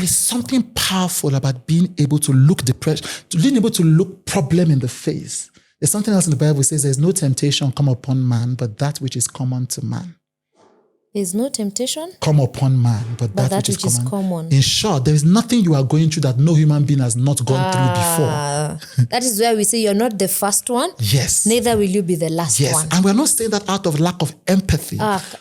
is something powerful about being able to look depression, being able to look problem in the face. There's something else in the Bible that says there's no temptation come upon man, but that which is common to man. There's no temptation come upon man, but that which is common. In short, there is nothing you are going through that no human being has not gone through before. That is where we say you're not the first one. Yes. Neither will you be the last one. And we're not saying that out of lack of empathy.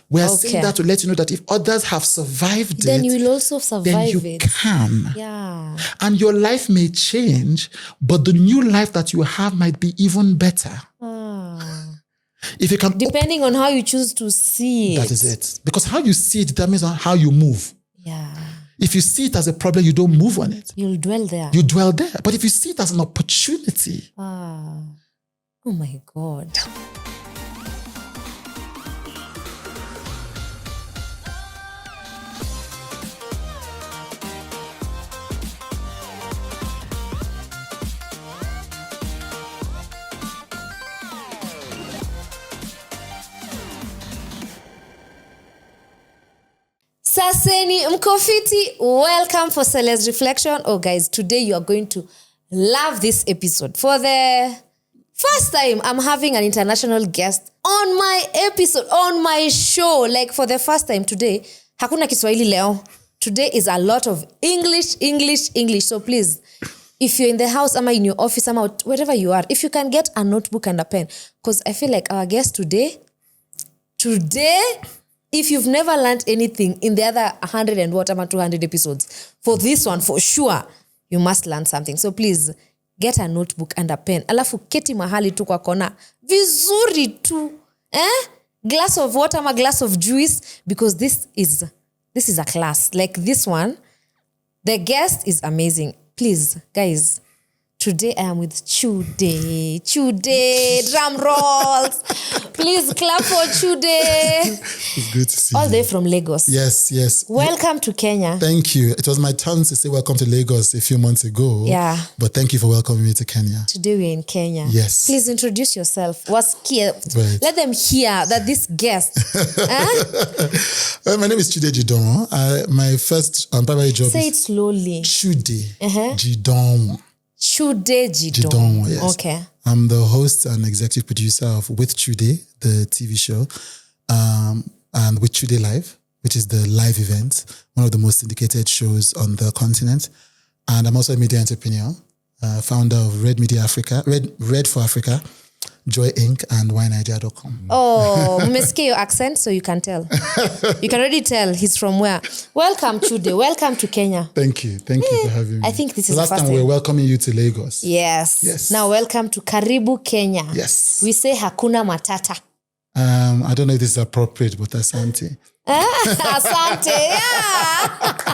We're saying that to let you know that if others have survived then you will also survive then you it. can. Yeah. And your life may change, but the new life that you have might be even better. If you can depending on how you choose to see it. That is it. Because how you see it determines how you move. Yeah. If you see it as a problem, you don't move on it. You'll dwell there. You dwell there. But if you see it as an opportunity. Oh my God. Saseni Mkofiti, welcome for Cele's Reflection. Oh guys, today you are going to love this episode. For the first time, I'm having an international guest on my episode, on my show. Like for the first time today, hakuna Kiswahili leo. Today is a lot of English. So please, if you're in the house, ama in your office, ama wherever you are, if you can get a notebook and a pen, because I feel like our guest today, if you've never learned anything in the other 100 and whatever 200 episodes, for this one, for sure, you must learn something. So please, get a notebook and a pen. Alafu keti mahali tu kwa kona. Vizuri tu. Glass of water, a glass of juice, because this is a class. Like this one, the guest is amazing. Please, guys, today I am with Chude. Drum rolls. Please clap for Chude. It's good to see you. All the way from Lagos. Yes. Welcome to Kenya. Thank you. It was my turn to say welcome to Lagos a few months ago. Yeah. But thank you for welcoming me to Kenya. Today we're in Kenya. Yes. Please introduce yourself. Right. Let them hear that this guest. Well, my name is Chude Jideonwo. My first primary job Say is... it slowly. Chude Jideonwo. Chude Jideonwo. Yes. Okay. I'm the host and executive producer of With Chude, the TV show, and With Chude Live, which is the live event, one of the most syndicated shows on the continent. And I'm also a media entrepreneur, founder of Red Media Africa, Red for Africa, Joy Inc. and WineNigeria.com. Oh, umesikia your accent, so you can tell. You can already tell he's from where. Welcome, Chude. Welcome to Kenya. Thank you. Thank you for having me. I think this is the last time we were welcoming you to Lagos. Yes. Now welcome to Karibu, Kenya. Yes. We say Hakuna Matata. I don't know if this is appropriate, but Asante. Asante, yeah.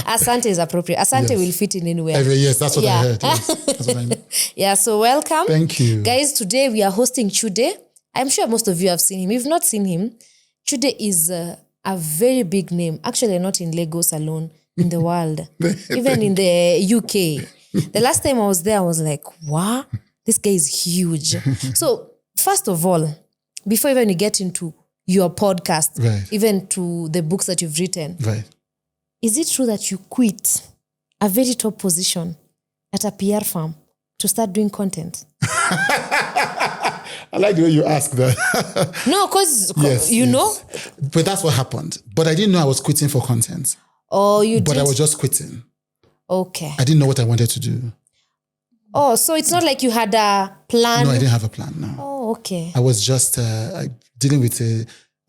Asante is appropriate. Asante will fit in anywhere. Yes, that's what I heard. Yes, that's what I mean. Yeah, so welcome. Thank you. Guys, today we are hosting Chude. I'm sure most of you have seen him. If not seen him, Chude is a very big name. Actually, not in Lagos alone, in the world. Even in the UK. The last time I was there, I was like, wow, this guy is huge. So, first of all, before even you get into your podcast, right, even to the books that you've written, right, is it true that you quit a very top position at a PR firm to start doing content? I like the way you ask that. No, because you know. But that's what happened. But I didn't know I was quitting for content. Oh, you did? But I was just quitting. Okay. I didn't know what I wanted to do. Oh, so it's not like you had a plan? No, I didn't have a plan, no. Oh, okay. I was just dealing with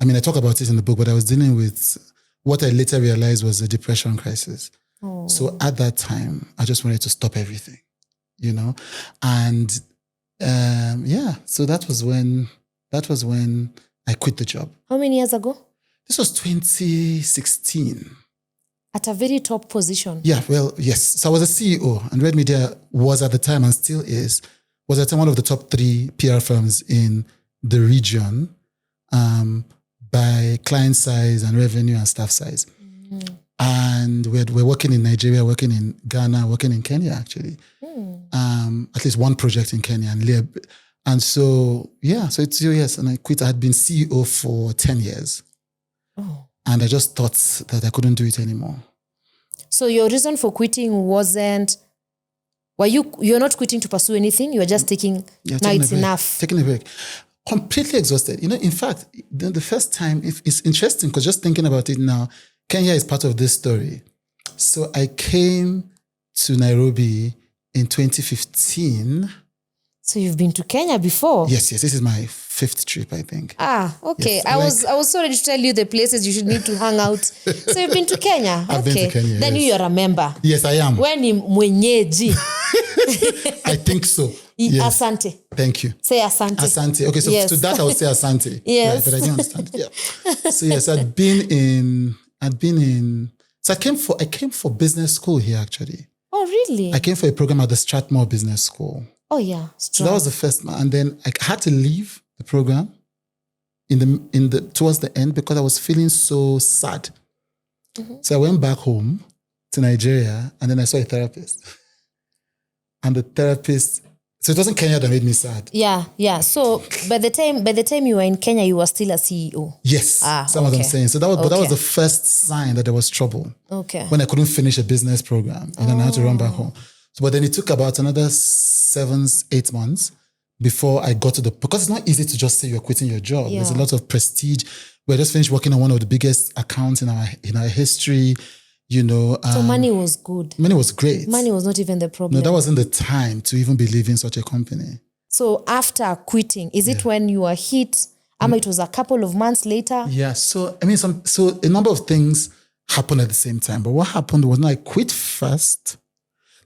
I talk about it in the book, but I was dealing with what I later realized was a depression crisis. Oh. So at that time, I just wanted to stop everything, And so that was when I quit the job. How many years ago? This was 2016. At a very top position. Yeah, well, yes. So I was a CEO, and Red Media was at the time, and still is, was at the time one of the top 3 PR firms in the region by client size and revenue and staff size. Mm. And we're working in Nigeria, working in Ghana, working in Kenya, actually. Mm. At least one project in Kenya. And so, so it's 2 years, and I quit. I had been CEO for 10 years. Oh. And I just thought that I couldn't do it anymore. So your reason for quitting wasn't, you're not quitting to pursue anything, you're just taking, now it's enough. Taking a break. Completely exhausted. In fact, the first time, it's interesting because just thinking about it now, Kenya is part of this story. So I came to Nairobi in 2015. So you've been to Kenya before? Yes. This is my 5th trip, I think. Okay. Yes, I was so ready to tell you the places you should need to hang out. So you've been to Kenya? I've been to Kenya, Then you're a member. Yes, I am. When ni mwenyeji. I think so. Yes. Asante. Thank you. Say asante. Asante. Okay, so to that I would say asante. Yes. Right, but I didn't understand. Yeah. So yes, I'd been in. So I came for business school here actually. Oh really? I came for a program at the Strathmore Business School. Oh yeah. So that was the first one, and then I had to leave the program towards the end because I was feeling so sad. Mm-hmm. So I went back home to Nigeria, and then I saw a therapist. And the therapist, so it wasn't Kenya that made me sad. Yeah. So by the time you were in Kenya, you were still a CEO. Yes, that's what I'm saying. So that was the first sign that there was trouble. Okay. When I couldn't finish a business program, and then I had to run back home. So, but then it took about another 7-8 months before I got to because it's not easy to just say you're quitting your job. Yeah. There's a lot of prestige. We just finished working on one of the biggest accounts in our history. So money was good. Money was great. Money was not even the problem. No, that wasn't the time to even believe in such a company. So after quitting, is it when you were hit? It was a couple of months later? Yeah. So so a number of things happened at the same time. But what happened was I quit first.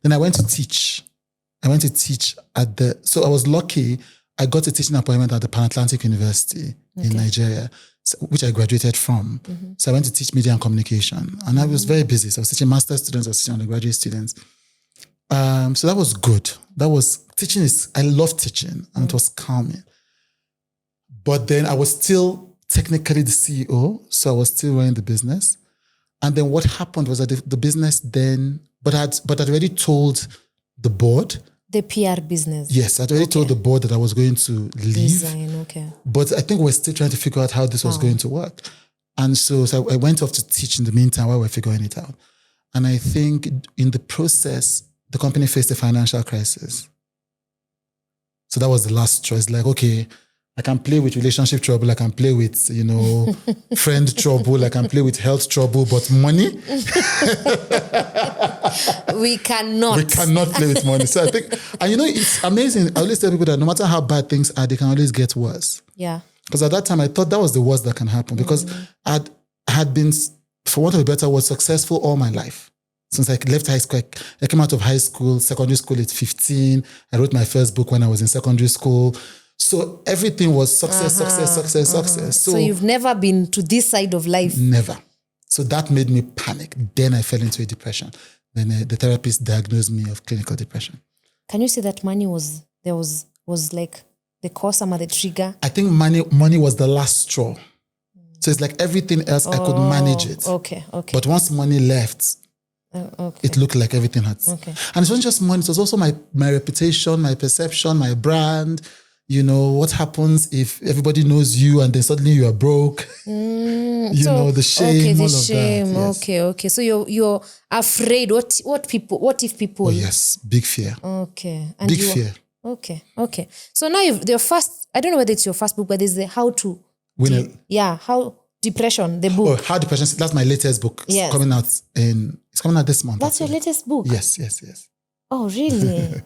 Then I went to teach. So I was lucky. I got a teaching appointment at the Pan-Atlantic University in Nigeria, which I graduated from. Mm-hmm. So I went to teach media and communication. And I was very busy. So I was teaching master's students, I was teaching undergraduate students. So that was good. I love teaching, and it was calming. But then I was still technically the CEO, so I was still running the business. And then what happened was that the business then, but I'd already told the board. The PR business. Yes, I'd already told the board that I was going to leave. Okay. But I think we're still trying to figure out how this was going to work. And so I went off to teach in the meantime while we're figuring it out. And I think in the process, the company faced a financial crisis. So that was the last choice. Like, okay, I can play with relationship trouble. I can play with, friend trouble. I can play with health trouble, but money? We cannot. We cannot play with money. So I think, and it's amazing. I always tell people that no matter how bad things are, they can always get worse. Yeah. Because at that time, I thought that was the worst that can happen because I had been, for want of a better word, successful all my life. Since I left high school, I came out of high school, secondary school at 15. I wrote my first book when I was in secondary school. So everything was success. So you've never been to this side of life? Never. So that made me panic. Then I fell into a depression. Then the therapist diagnosed me of clinical depression. Can you say that money was like the cause, some of the trigger? I think money was the last straw. So it's like everything else, I could manage it. Okay. But once money left, it looked like everything had. Okay. And it wasn't just money, it was also my reputation, my perception, my brand. What happens if everybody knows you and then suddenly you are broke? The shame, all of that. Yes. Okay. So you're afraid. What if people? Oh yes, big fear. Okay. And big fear. Okay. So now your first, I don't know whether it's your first book, but it's the How to Win it. Yeah, How Depression, the book. Oh, How Depression, that's my latest book. Yes. It's coming out this month. That's actually your latest book? Yes. Oh, really?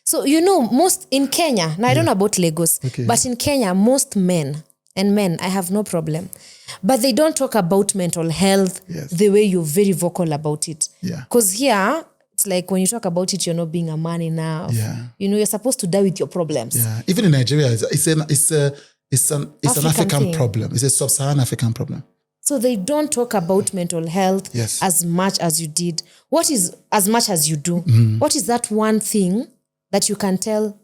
So, most in Kenya, now I don't know about Lagos, but in Kenya, most men, I have no problem, but they don't talk about mental health the way you're very vocal about it. Yeah. Because here, it's like when you talk about it, you're not being a man enough. Yeah. You're supposed to die with your problems. Yeah. Even in Nigeria, it's an African problem. It's a sub-Saharan African problem. So they don't talk about mental health as much as you did. What is as much as you do? Mm-hmm. What is that one thing that you can tell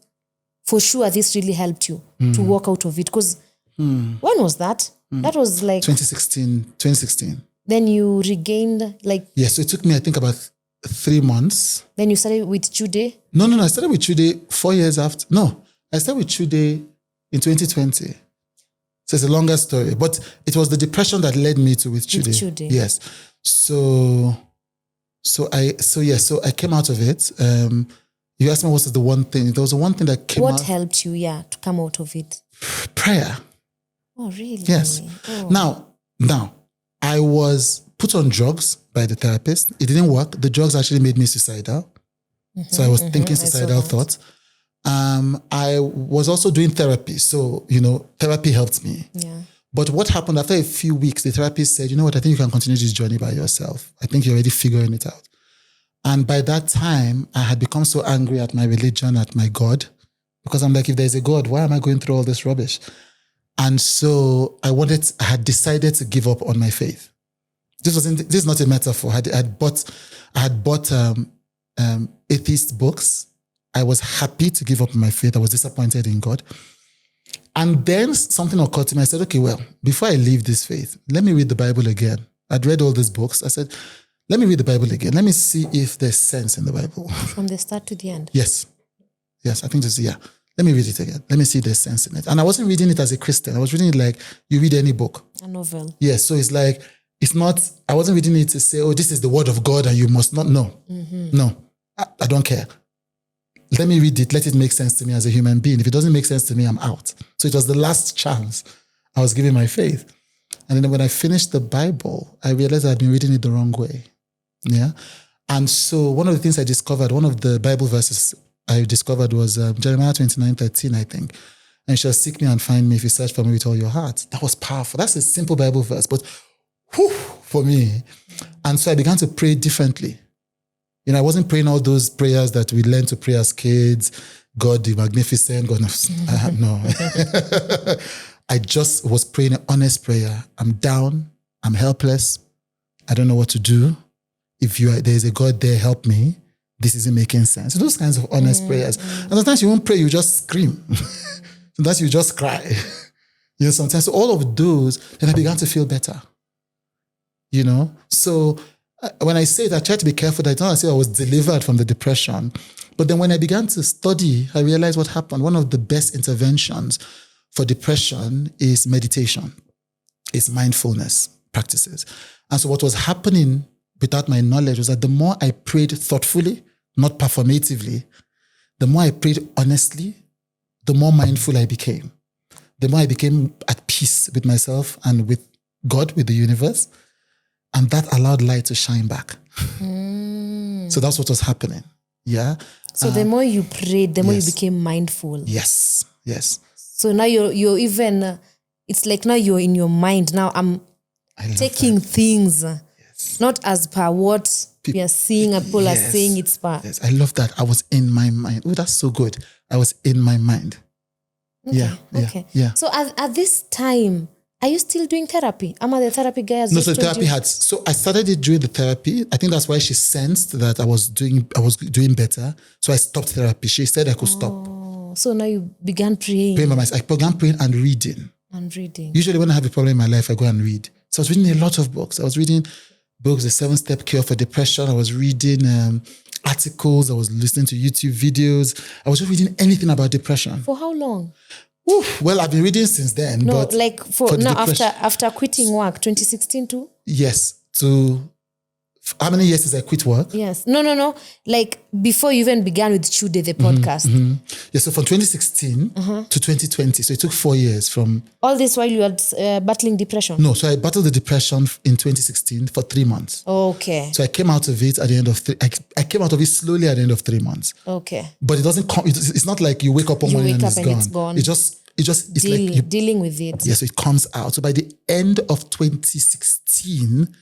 for sure this really helped you to walk out of it? Because when was that? That was like 2016. Then you regained so it took me, I think, about 3 months. Then you started with Chude? No, I started with Chude 4 years after. No, I started with Chude in 2020. So it's a longer story, but it was the depression that led me to with Chude. With Chude. Yes. So So I came out of it. You asked me what was the one thing. There was one thing that came out. What helped you, to come out of it? Prayer. Oh, really? Yes. Oh. Now, I was put on drugs by the therapist. It didn't work. The drugs actually made me suicidal. So I was thinking suicidal thoughts. I was also doing therapy. So, therapy helped me. Yeah. But what happened after a few weeks, the therapist said, you know what, I think you can continue this journey by yourself. I think you're already figuring it out. And by that time, I had become so angry at my religion, at my God, because I'm like, if there's a God, why am I going through all this rubbish? And so I had decided to give up on my faith. This is not a metaphor. I had bought atheist books. I was happy to give up on my faith. I was disappointed in God. And then something occurred to me. I said, okay, well, before I leave this faith, let me read the Bible again. I'd read all these books. I said, let me read the Bible again. Let me see if there's sense in the Bible. From the start to the end? Yes, I think let me read it again. Let me see if there's sense in it. And I wasn't reading it as a Christian. I was reading it like you read any book. A novel. Yes, so it's like, I wasn't reading it to say, oh, this is the word of God and you must not know. No, I don't care. Let me read it. Let it make sense to me as a human being. If it doesn't make sense to me, I'm out. So it was the last chance I was giving my faith. And then when I finished the Bible, I realized I'd been reading it the wrong way. Yeah. And so one of the things I discovered, one of the Bible verses I discovered was Jeremiah 29:13, I think. And you shall seek me and find me if you search for me with all your heart. That was powerful. That's a simple Bible verse, but for me. And so I began to pray differently. I wasn't praying all those prayers that we learned to pray as kids. God the magnificent, God no. I just was praying an honest prayer. I'm down. I'm helpless. I don't know what to do. If there's a God there, help me. This isn't making sense. Those kinds of honest prayers. And sometimes you won't pray, you just scream. Sometimes you just cry. Sometimes. So all of those, then I began to feel better. So when I say it, I try to be careful that I don't say I was delivered from the depression. But then when I began to study, I realized what happened. One of the best interventions for depression is meditation. It's mindfulness practices. And so what was happening without my knowledge was that the more I prayed thoughtfully, not performatively, the more I prayed honestly, the more mindful I became. The more I became at peace with myself and with God, with the universe. And that allowed light to shine back. So that's what was happening. Yeah. So the more you prayed, the more you became mindful. Yes. So now you're even, it's like now you're in your mind. Now I'm taking things, not as per what we are seeing and people are saying it's per. Yes, I love that. I was in my mind. Oh, that's so good. I was in my mind. Okay. Yeah. So at this time, are you still doing therapy? Am I the therapy guy? No, so therapy so I started it during the therapy. I think that's why she sensed that I was doing better. So I stopped therapy. She said I could stop. So now you began praying. I began praying and reading. Usually when I have a problem in my life, I go and read. So I was reading a lot of books. I was reading books, The 7-Step Cure for Depression. I was reading articles. I was listening to YouTube videos. I was just reading anything about depression. For how long? Well, I've been reading since then. No, but like after quitting work, 2016 too? Yes. How many years since I quit work? Yes. No. Like before you even began with Chude, the podcast. Yeah, so from 2016 to 2020. So it took 4 years from... All this while you were battling depression? No, so I battled the depression in 2016 for 3 months. Okay. So I came out of it at the end of... I came out of it slowly at the end of 3 months. Okay. But it doesn't come... It's not like you wake up one morning and it's gone. It's like... Dealing with it. Yeah, so it comes out. So by the end of 2016...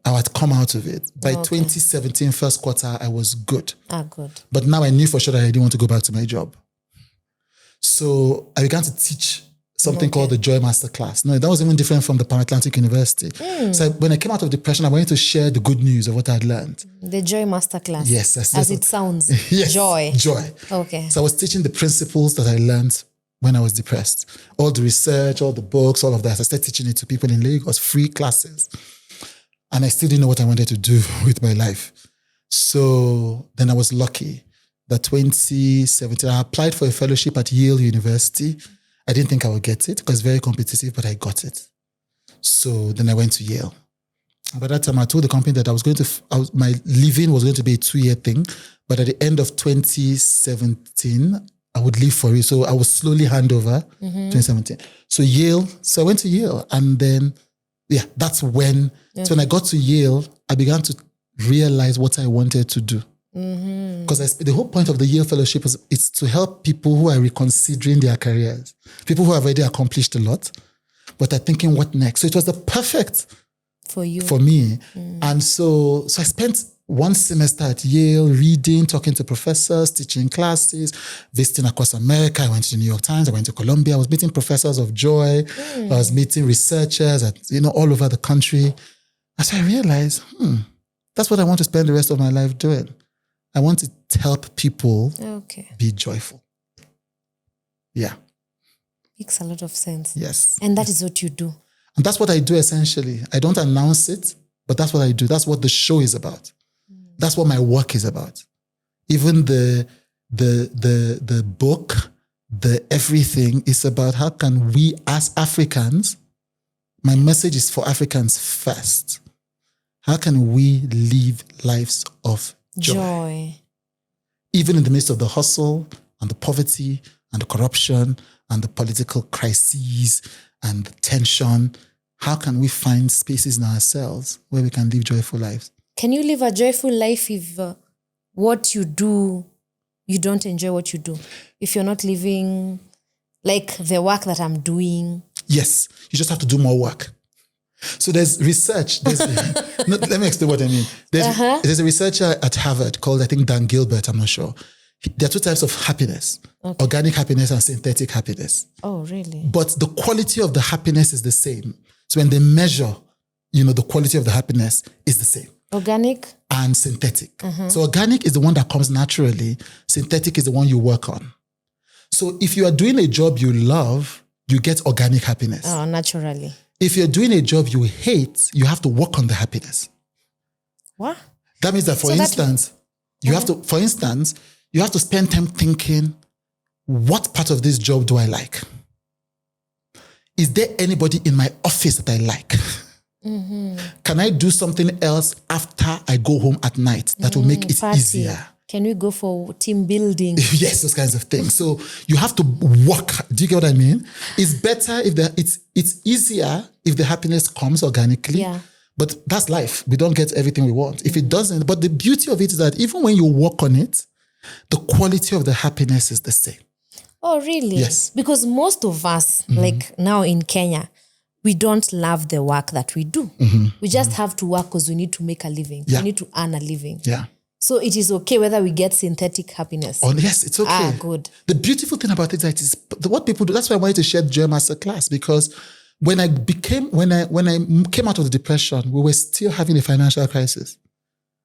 I had come out of it. By 2017, first quarter, I was good. Good. But now I knew for sure that I didn't want to go back to my job. So I began to teach something called the Joy Masterclass. No, that was even different from the Pan Atlantic University. So when I came out of depression, I wanted to share the good news of what I had learned. The Joy Masterclass. Yes. As it sounds. Yes, Joy. Okay. So I was teaching the principles that I learned when I was depressed. All the research, all the books, all of that. I started teaching it to people in Lagos, free classes. And I still didn't know what I wanted to do with my life. So then I was lucky that 2017, I applied for a fellowship at Yale University. I didn't think I would get it because it's very competitive, but I got it. So then I went to Yale. By that time, I told the company that my leaving was going to be a 2-year thing. But at the end of 2017, I would leave for it. So I would slowly hand over 2017. So I went to Yale. And then, that's when, so when I got to Yale, I began to realize what I wanted to do. Because the whole point of the Yale Fellowship is to help people who are reconsidering their careers. People who have already accomplished a lot, but are thinking, what next? So it was the perfect for me. And so I spent one semester at Yale reading, talking to professors, teaching classes, visiting across America. I went to the New York Times, I went to Columbia, I was meeting professors of joy, I was meeting researchers all over the country. And so I realized, that's what I want to spend the rest of my life doing. I want to help people be joyful. Yeah. Makes a lot of sense. Yes. And that is what you do. And that's what I do essentially. I don't announce it, but that's what I do. That's what the show is about. That's what my work is about. Even the book, the everything is about how can we as Africans, my message is for Africans first. How can we live lives of joy? Even in the midst of the hustle and the poverty and the corruption and the political crises and the tension, how can we find spaces in ourselves where we can live joyful lives? Can you live a joyful life if what you do, you don't enjoy what you do? If you're not living like the work that I'm doing? Yes, you just have to do more work. So there's research. Let me explain what I mean. There's a researcher at Harvard called, I think, Dan Gilbert, I'm not sure. There are 2 types of happiness, organic happiness and synthetic happiness. Oh, really? But the quality of the happiness is the same. So when they measure, the quality of the happiness is the same. Organic? And synthetic. So organic is the one that comes naturally. Synthetic is the one you work on. So if you are doing a job you love, you get organic happiness. Oh, naturally. If you're doing a job you hate, you have to work on the happiness. What? That means that, for instance, you have to spend time thinking, what part of this job do I like? Is there anybody in my office that I like? Can I do something else after I go home at night that will make it easier? Can we go for team building? Yes, those kinds of things. So you have to work. Do you get what I mean? It's better if it's easier if the happiness comes organically. Yeah. But that's life. We don't get everything we want. If it doesn't, but the beauty of it is that even when you work on it, the quality of the happiness is the same. Oh, really? Yes. Because most of us, like now in Kenya, we don't love the work that we do. We just have to work because we need to make a living. Yeah. We need to earn a living. Yeah. So it is okay whether we get synthetic happiness. Oh, yes, it's okay. Good. The beautiful thing about it is what people do. That's why I wanted to share Joy Master class, because when I came out of the depression, we were still having a financial crisis.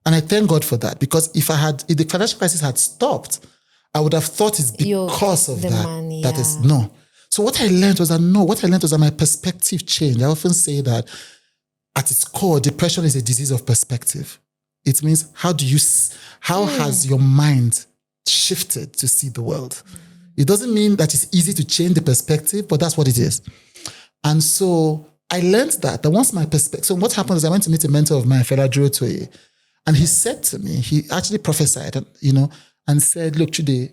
And I thank God for that, because if the financial crisis had stopped, I would have thought it's because of that. Money, that is no. So what I learned was that my perspective changed. I often say that at its core, depression is a disease of perspective. It means how has your mind shifted to see the world? It doesn't mean that it's easy to change the perspective, but that's what it is. And so I learned that once my perspective, so what happened is I went to meet a mentor of mine, Fela Durotoye, and he said to me, he actually prophesied, and said, look, Chude,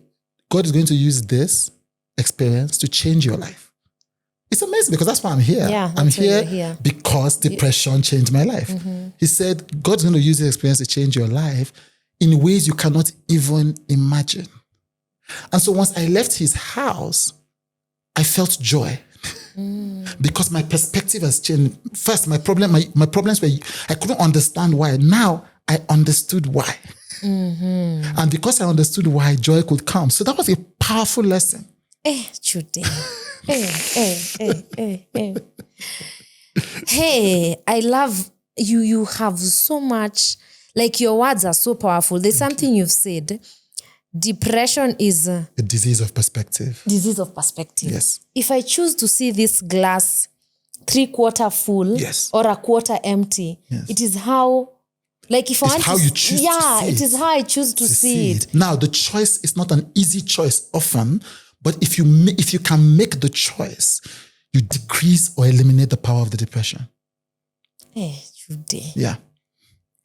God is going to use this experience to change your life. It's amazing because that's why I'm here. Yeah, I'm here because depression changed my life. He said, God's going to use this experience to change your life in ways you cannot even imagine. And so once I left his house, I felt joy because my perspective has changed. First, my problems were, I couldn't understand why. Now I understood why. And because I understood why, joy could come. So that was a powerful lesson. Chude. Hey, I love you. You have so much, like your words are so powerful. There's something you've said. Depression is a disease of perspective. Disease of perspective. Yes. If I choose to see this glass 3/4 full, yes, or 1/4 empty, yes, it is how, like if I want how you choose to see it. It is how I choose to see it. Now, the choice is not an easy choice often, but if you can make the choice, you decrease or eliminate the power of the depression. Hey, Today. Yeah.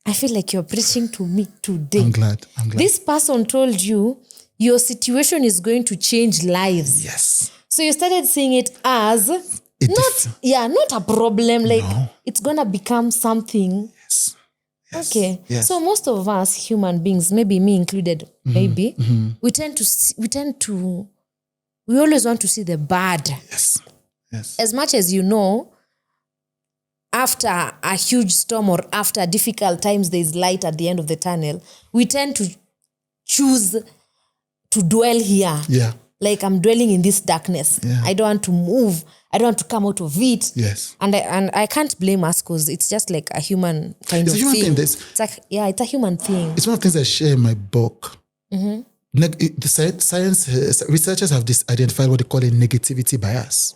I feel like you're preaching to me today. I'm glad. This person told you your situation is going to change lives. Yes. So you started seeing it as not a problem. Like it's gonna become something. Yes. Okay. Yes. So most of us human beings, maybe me included, we always want to see the bad. Yes. Yes. As much as after a huge storm or after difficult times, there's light at the end of the tunnel. We tend to choose to dwell here. Yeah. Like I'm dwelling in this darkness. Yeah. I don't want to move. I don't want to come out of it. Yes. And I can't blame us because it's just like a human kind of thing. It's a human thing. It's one of the things I share in my book. The science researchers have identified what they call a negativity bias.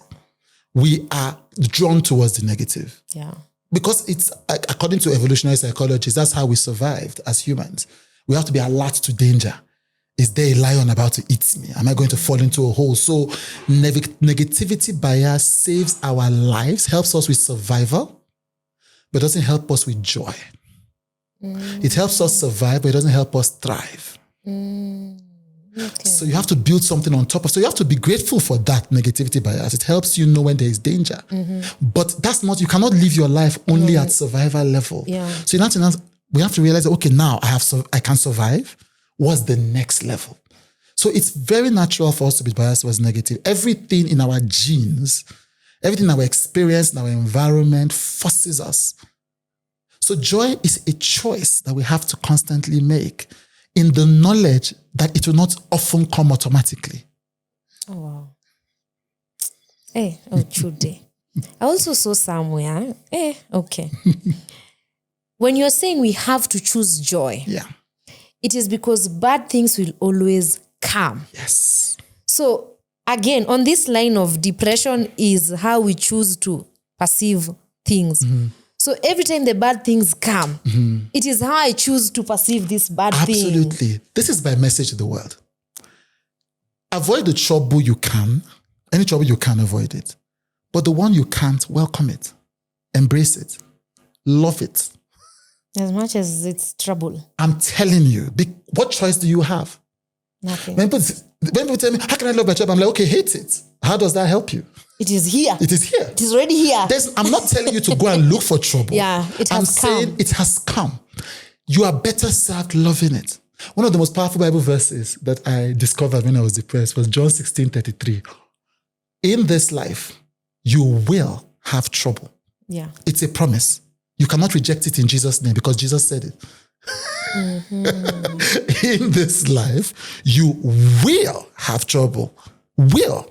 We are drawn towards the negative. Yeah. Because it's, according to evolutionary psychologists, that's how we survived as humans. We have to be alert to danger. Is there a lion about to eat me? Am I going to fall into a hole? So negativity bias saves our lives, helps us with survival, but doesn't help us with joy. It helps us survive, but it doesn't help us thrive. Okay. So you have to build something on top of. So you have to be grateful for that negativity bias. It helps you know when there is danger. But that's not, you cannot live your life only at survival level. Yeah. So we have to realize that, okay, now I can survive. What's the next level? So it's very natural for us to be biased towards negative. Everything in our genes, everything in our experience, in our environment forces us. So joy is a choice that we have to constantly make in the knowledge that it will not often come automatically. Oh, wow. Hey, Chude. I also saw somewhere. Okay. When you're saying we have to choose joy, it is because bad things will always come. Yes. So again, on this line of depression is how we choose to perceive things. So every time the bad things come, it is how I choose to perceive this bad thing. Absolutely. This is my message to the world. Avoid the trouble you can. Any trouble you can, avoid it. But the one you can't, welcome it. Embrace it. Love it. As much as it's trouble. I'm telling you, what choice do you have? Nothing. When people tell me, how can I love my job? I'm like, okay, hate it. How does that help you? It is here. It is here. It is already here. I'm not telling you to go and look for trouble. Yeah, it has come. I'm saying it has come. You are better served loving it. One of the most powerful Bible verses that I discovered when I was depressed was John 16:33. In this life, you will have trouble. Yeah. It's a promise. You cannot reject it in Jesus' name because Jesus said it. In this life, you will have trouble. Will.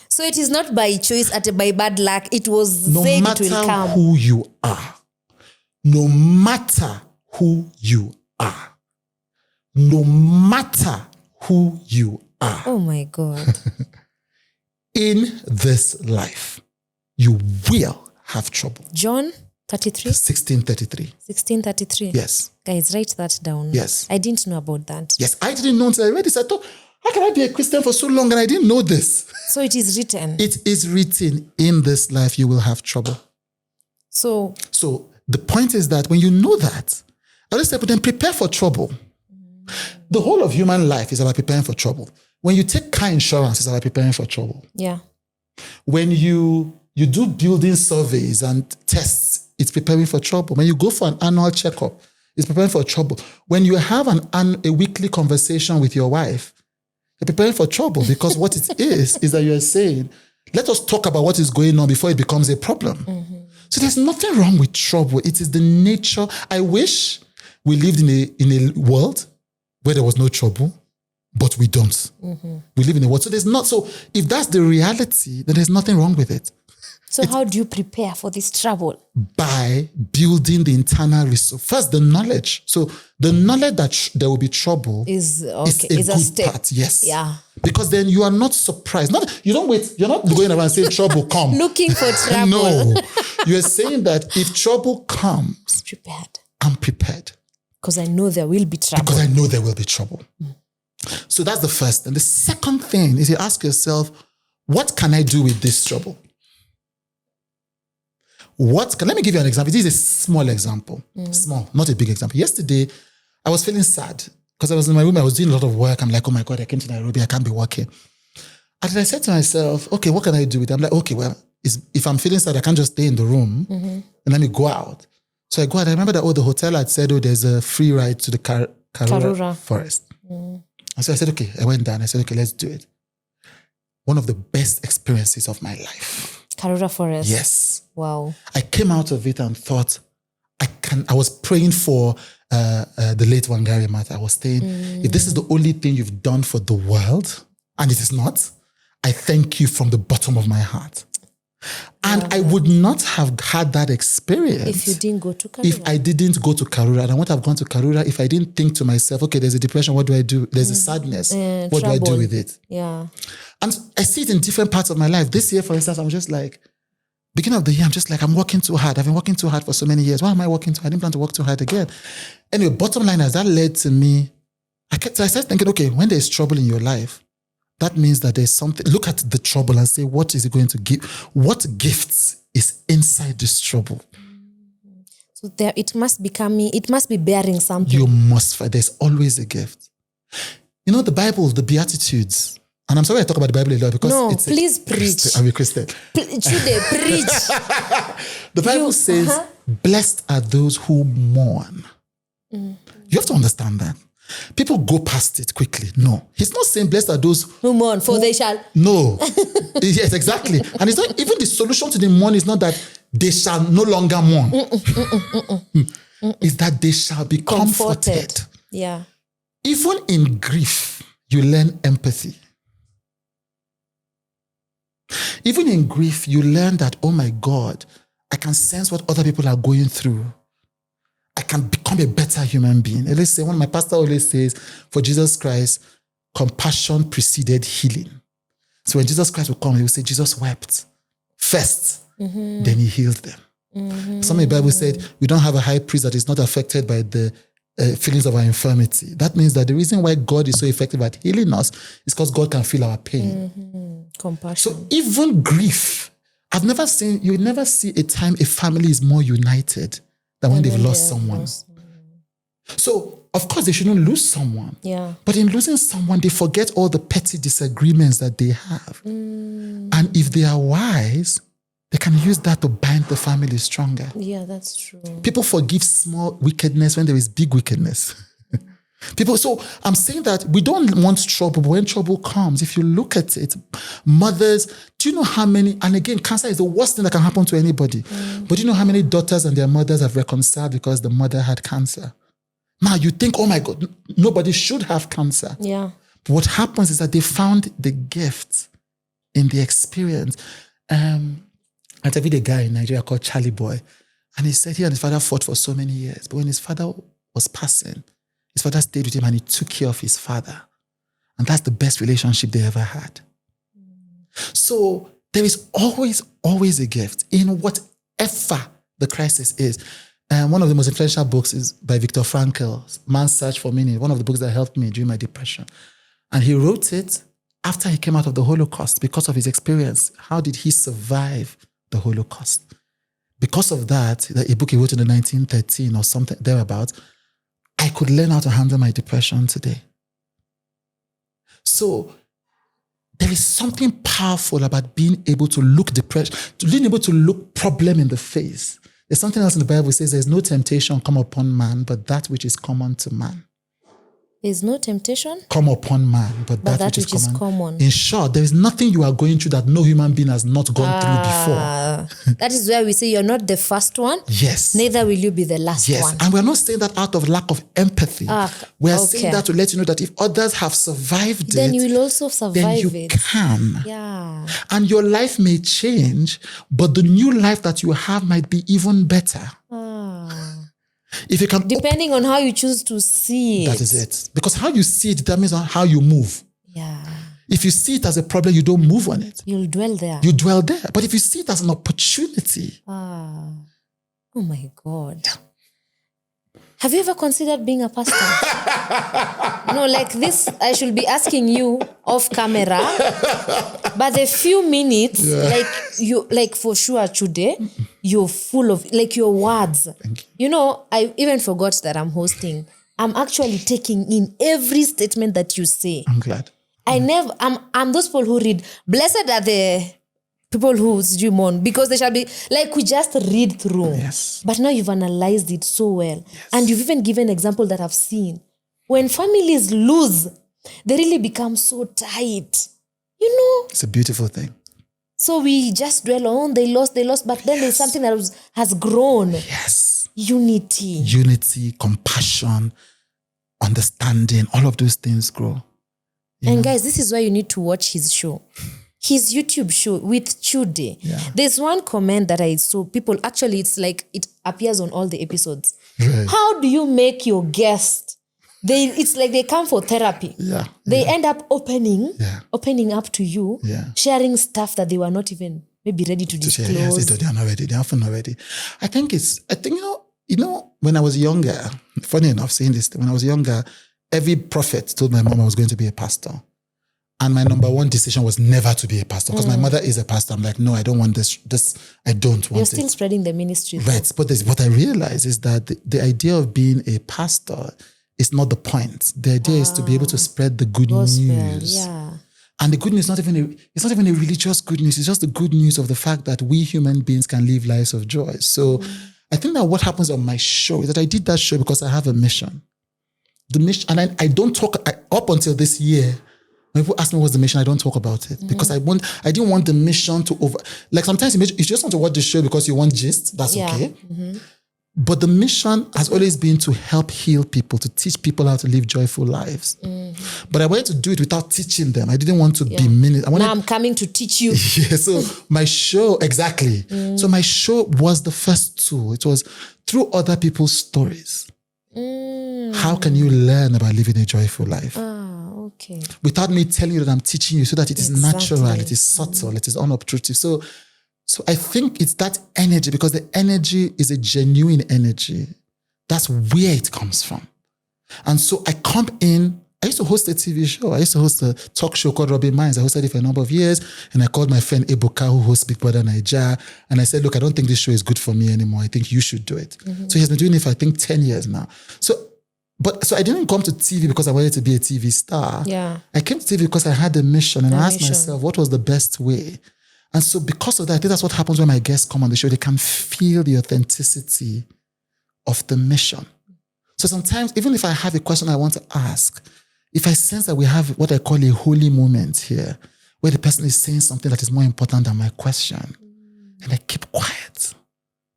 So it is not by choice, by bad luck. It was no said matter it will come. Who you are. No matter who you are. No matter who you are. Oh my God. In this life, you will have trouble. John 33? 16:33. 16:33. Yes. Guys, write that down. Yes. I didn't know about that. Yes, I didn't know until I read this. I thought, how can I be a Christian for so long and I didn't know this? So it is written. It is written, in this life you will have trouble. So the point is that when you know that, I always say, but then prepare for trouble. The whole of human life is about preparing for trouble. When you take car insurance, it's about preparing for trouble. Yeah. When you do building surveys and tests, it's preparing for trouble. When you go for an annual checkup, it's preparing for trouble. When you have a weekly conversation with your wife, you're preparing for trouble because what it is that you're saying, let us talk about what is going on before it becomes a problem. So there's nothing wrong with trouble. It is the nature. I wish we lived in a world where there was no trouble, but we don't. We live in a world. So if that's the reality, then there's nothing wrong with it. So how do you prepare for this trouble? By building the internal resource. First, the knowledge. So the knowledge that there will be trouble is a good step. part. Yes. Yeah. Because then you are not surprised. You're not going around saying trouble come. Looking for trouble. No. You're saying that if trouble comes, I'm prepared. Because I know there will be trouble. Because I know there will be trouble. So that's the first thing. The second thing is you ask yourself, what can I do with this trouble? Let me give you an example. This is a small example. Small, not a big example. Yesterday, I was feeling sad because I was in my room. I was doing a lot of work. I'm like, oh my God, I came to Nairobi. I can't be working. And then I said to myself, okay, what can I do with it? I'm like, okay, well, if I'm feeling sad, I can't just stay in the room and let me go out. So I go out. I remember that, the hotel had said, there's a free ride to the Karura Forest. And so I said, okay, I went down. I said, okay, let's do it. One of the best experiences of my life. Karura Forest. Yes. Wow. I came out of it and thought, I was praying for the late Wangari Maathai. I was saying, if this is the only thing you've done for the world, and it is not, I thank you from the bottom of my heart. And I would not have had that experience if you didn't go to Karura. If I didn't go to Karura. And I wouldn't have gone to Karura if I didn't think to myself, okay, there's a depression, what do I do? There's a sadness, what trouble. do I do with it? Yeah. And I see it in different parts of my life. This year, for instance, I was just like, beginning of the year, I'm just like, I'm working too hard. I've been working too hard for so many years. Why am I working too hard? I didn't plan to work too hard again. Anyway, bottom line is that led to me, I started thinking, okay, when there's trouble in your life, that means that there's something. Look at the trouble and say, what is it going to give? What gifts is inside this trouble? So it must be bearing something. You must find. There's always a gift. You know, the Bible, the Beatitudes, and I'm sorry I talk about the Bible a lot because please preach. I'm a Christian. Chude, preach. The Bible says, blessed are those who mourn. You have to understand that. People go past it quickly. No. He's not saying blessed are those who mourn, for they shall. No. Yes, exactly. And it's not even the solution to the mourn is not that they shall no longer mourn. It's that they shall be comforted. Yeah. Even in grief, you learn empathy. Even in grief, you learn that, oh my God, I can sense what other people are going through. I can become a better human being. One of my pastors always says, for Jesus Christ, compassion preceded healing. So when Jesus Christ would come, he would say, Jesus wept first, then he healed them. Some of the Bible said, we don't have a high priest that is not affected by the feelings of our infirmity. That means that the reason why God is so effective at healing us is because God can feel our pain. Compassion. So even grief, you never see a time a family is more united than when they've lost someone. So, of course, they shouldn't lose someone. Yeah. But in losing someone, they forget all the petty disagreements that they have. And if they are wise, they can use that to bind the family stronger. Yeah, that's true. People forgive small wickedness when there is big wickedness. So I'm saying that we don't want trouble, but when trouble comes, if you look at it, mothers, do you know how many, and again, cancer is the worst thing that can happen to anybody, but do you know how many daughters and their mothers have reconciled because the mother had cancer? Now you think, oh my God, nobody should have cancer. Yeah. But what happens is that they found the gift in the experience. I interviewed a guy in Nigeria called Charlie Boy, and he said he and his father fought for so many years, but when his father was passing, his father stayed with him and he took care of his father. And that's the best relationship they ever had. So there is always a gift in whatever the crisis is. One of the most influential books is by Viktor Frankl, Man's Search for Meaning, one of the books that helped me during my depression. And he wrote it after he came out of the Holocaust because of his experience. How did he survive the Holocaust? Because of that, a book he wrote in the 1913 or something thereabouts, I could learn how to handle my depression today. So there is something powerful about being able to look depression, being able to look problem in the face. There's something else in the Bible that says there's no temptation come upon man, but that which is common to man. There's no temptation come upon man, but that which is common. In short, there is nothing you are going through that no human being has not gone through before. That is where we say you're not the first one. Yes. Neither will you be the last one. And we're not saying that out of lack of empathy. We're saying that to let you know that if others have survived then you will also survive then you it. Can. Yeah. And your life may change, but the new life that you have might be even better. If you can, depending on how you choose to see it. That is it. Because how you see it determines on how you move. Yeah. If you see it as a problem, you don't move on it. You'll dwell there. You dwell there. But if you see it as an opportunity. Oh my God. Have you ever considered being a pastor? No, like this, I should be asking you off camera. But the few minutes, like for sure, Chude, you're full of, like your words. Thank you. You know, I even forgot that I'm hosting. I'm actually taking in every statement that you say. I'm glad. I'm those people who read, blessed are the people who mourn, because they shall be, like, we just read through. Yes. But now you've analyzed it so well. Yes. And you've even given example that I've seen. When families lose, they really become so tight. You know? It's a beautiful thing. So we just dwell on, they lost. But then there's something that has grown. Yes. Unity, compassion, understanding, all of those things grow. And guys, this is why you need to watch his show. His YouTube show with Chude. Yeah. There's one comment that I saw. People, actually, it's like it appears on all the episodes. Right. How do you make your guest? It's like they come for therapy. Yeah. They end up opening up to you, sharing stuff that they were not even maybe ready to disclose. Yes, they are not ready. They're often not ready. I think you know, when I was younger, funny enough saying this, when I was younger, every prophet told my mom I was going to be a pastor. And my number one decision was never to be a pastor, because my mother is a pastor. I'm like, no, I don't want this. I don't want it. You're still spreading the ministry. Right. But what I realized is that the idea of being a pastor is not the point. The idea is to be able to spread the good news. Yeah. And the good news it's not even a religious good news. It's just the good news of the fact that we human beings can live lives of joy. So I think that what happens on my show is that I did that show because I have a mission. The mission, and I don't talk, up until this year, when people ask me what's the mission, I don't talk about it because I didn't want the mission to like sometimes you just want to watch the show because you want gist, that's okay. Mm-hmm. But the mission has always been to help heal people, to teach people how to live joyful lives. Mm-hmm. But I wanted to do it without teaching them. I didn't want to be mean. Now I'm coming to teach you. Yeah, so my show, exactly. So my show was the first tool. It was through other people's stories. How can you learn about living a joyful life? Okay. Without me telling you that I'm teaching you, so that it is natural, it is subtle, it is unobtrusive. So I think it's that energy, because the energy is a genuine energy. That's where it comes from. And so I come in. I used to host a TV show. I used to host a talk show called Robin Minds. I hosted it for a number of years. And I called my friend Ebuka, who hosts Big Brother Nigeria. And I said, look, I don't think this show is good for me anymore. I think you should do it. Mm-hmm. So he has been doing it for, I think, 10 years now. So I didn't come to TV because I wanted to be a TV star. Yeah. I came to TV because I had a mission. And I asked myself, what was the best way? And so because of that, I think that's what happens when my guests come on the show. They can feel the authenticity of the mission. So sometimes, even if I have a question I want to ask, if I sense that we have what I call a holy moment here, where the person is saying something that is more important than my question, and I keep quiet,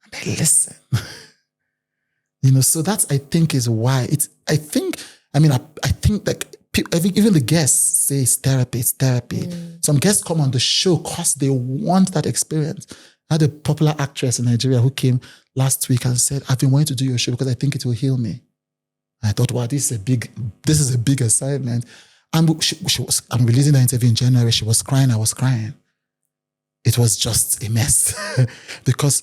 and I listen. So that's, I think, is why I think that even the guests say it's therapy. Some guests come on the show because they want that experience. I had a popular actress in Nigeria who came last week and said, I've been wanting to do your show because I think it will heal me. I thought, wow, this is a big assignment. I'm releasing the interview in January. She was crying. I was crying. It was just a mess because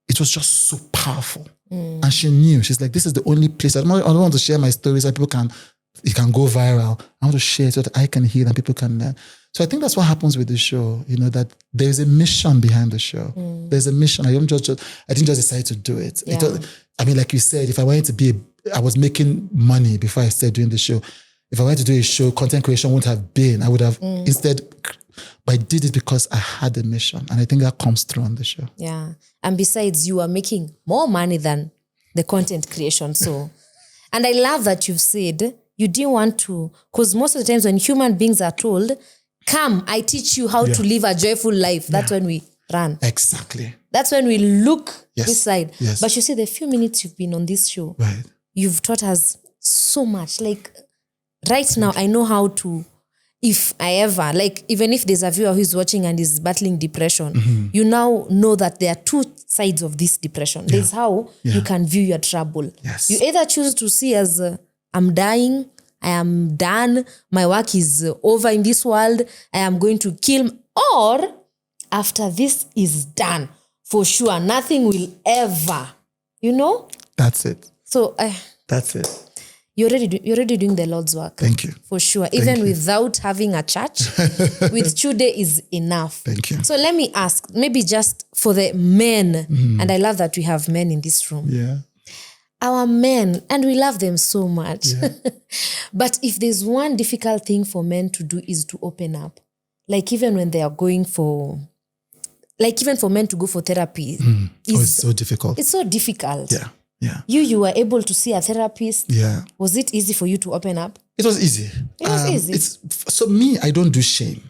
it was just so powerful. And she knew. She's like, this is the only place. I don't want to share my stories so it can go viral. I want to share it so that I can heal and people can learn. So I think that's what happens with the show. That there's a mission behind the show. There's a mission. I didn't just decide to do it. Yeah. Like you said, if I wanted to I was making money before I started doing the show. If I wanted to do a show, content creation wouldn't have been. I would have instead, but I did it because I had a mission. And I think that comes through on the show. Yeah. And besides, you are making more money than the content creation. So, and I love that you've said you didn't want to, because most of the times when human beings are told, come, I teach you how to live a joyful life. That's when we run. Exactly. That's when we look this side. Yes. But you see, the few minutes you've been on this show, right, you've taught us so much. Like right now, I know how to, if I ever, like even if there's a viewer who's watching and is battling depression, you now know that there are two sides of this depression. There's how you can view your trouble. Yes. You either choose to see as I'm dying, I am done, my work is over in this world, I am going to kill, or after this is done, for sure, nothing will ever, That's it. So That's it. You're already doing the Lord's work. Thank you. For sure. Even without having a church, with Chude is enough. Thank you. So let me ask, maybe just for the men, and I love that we have men in this room. Yeah. Our men, and we love them so much. Yeah. But if there's one difficult thing for men to do is to open up. Like even when they are going for, like even for men to go for therapy. It's so difficult. It's so difficult. Yeah. Yeah. You were able to see a therapist. Yeah. Was it easy for you to open up? It was easy. It was easy. So me, I don't do shame.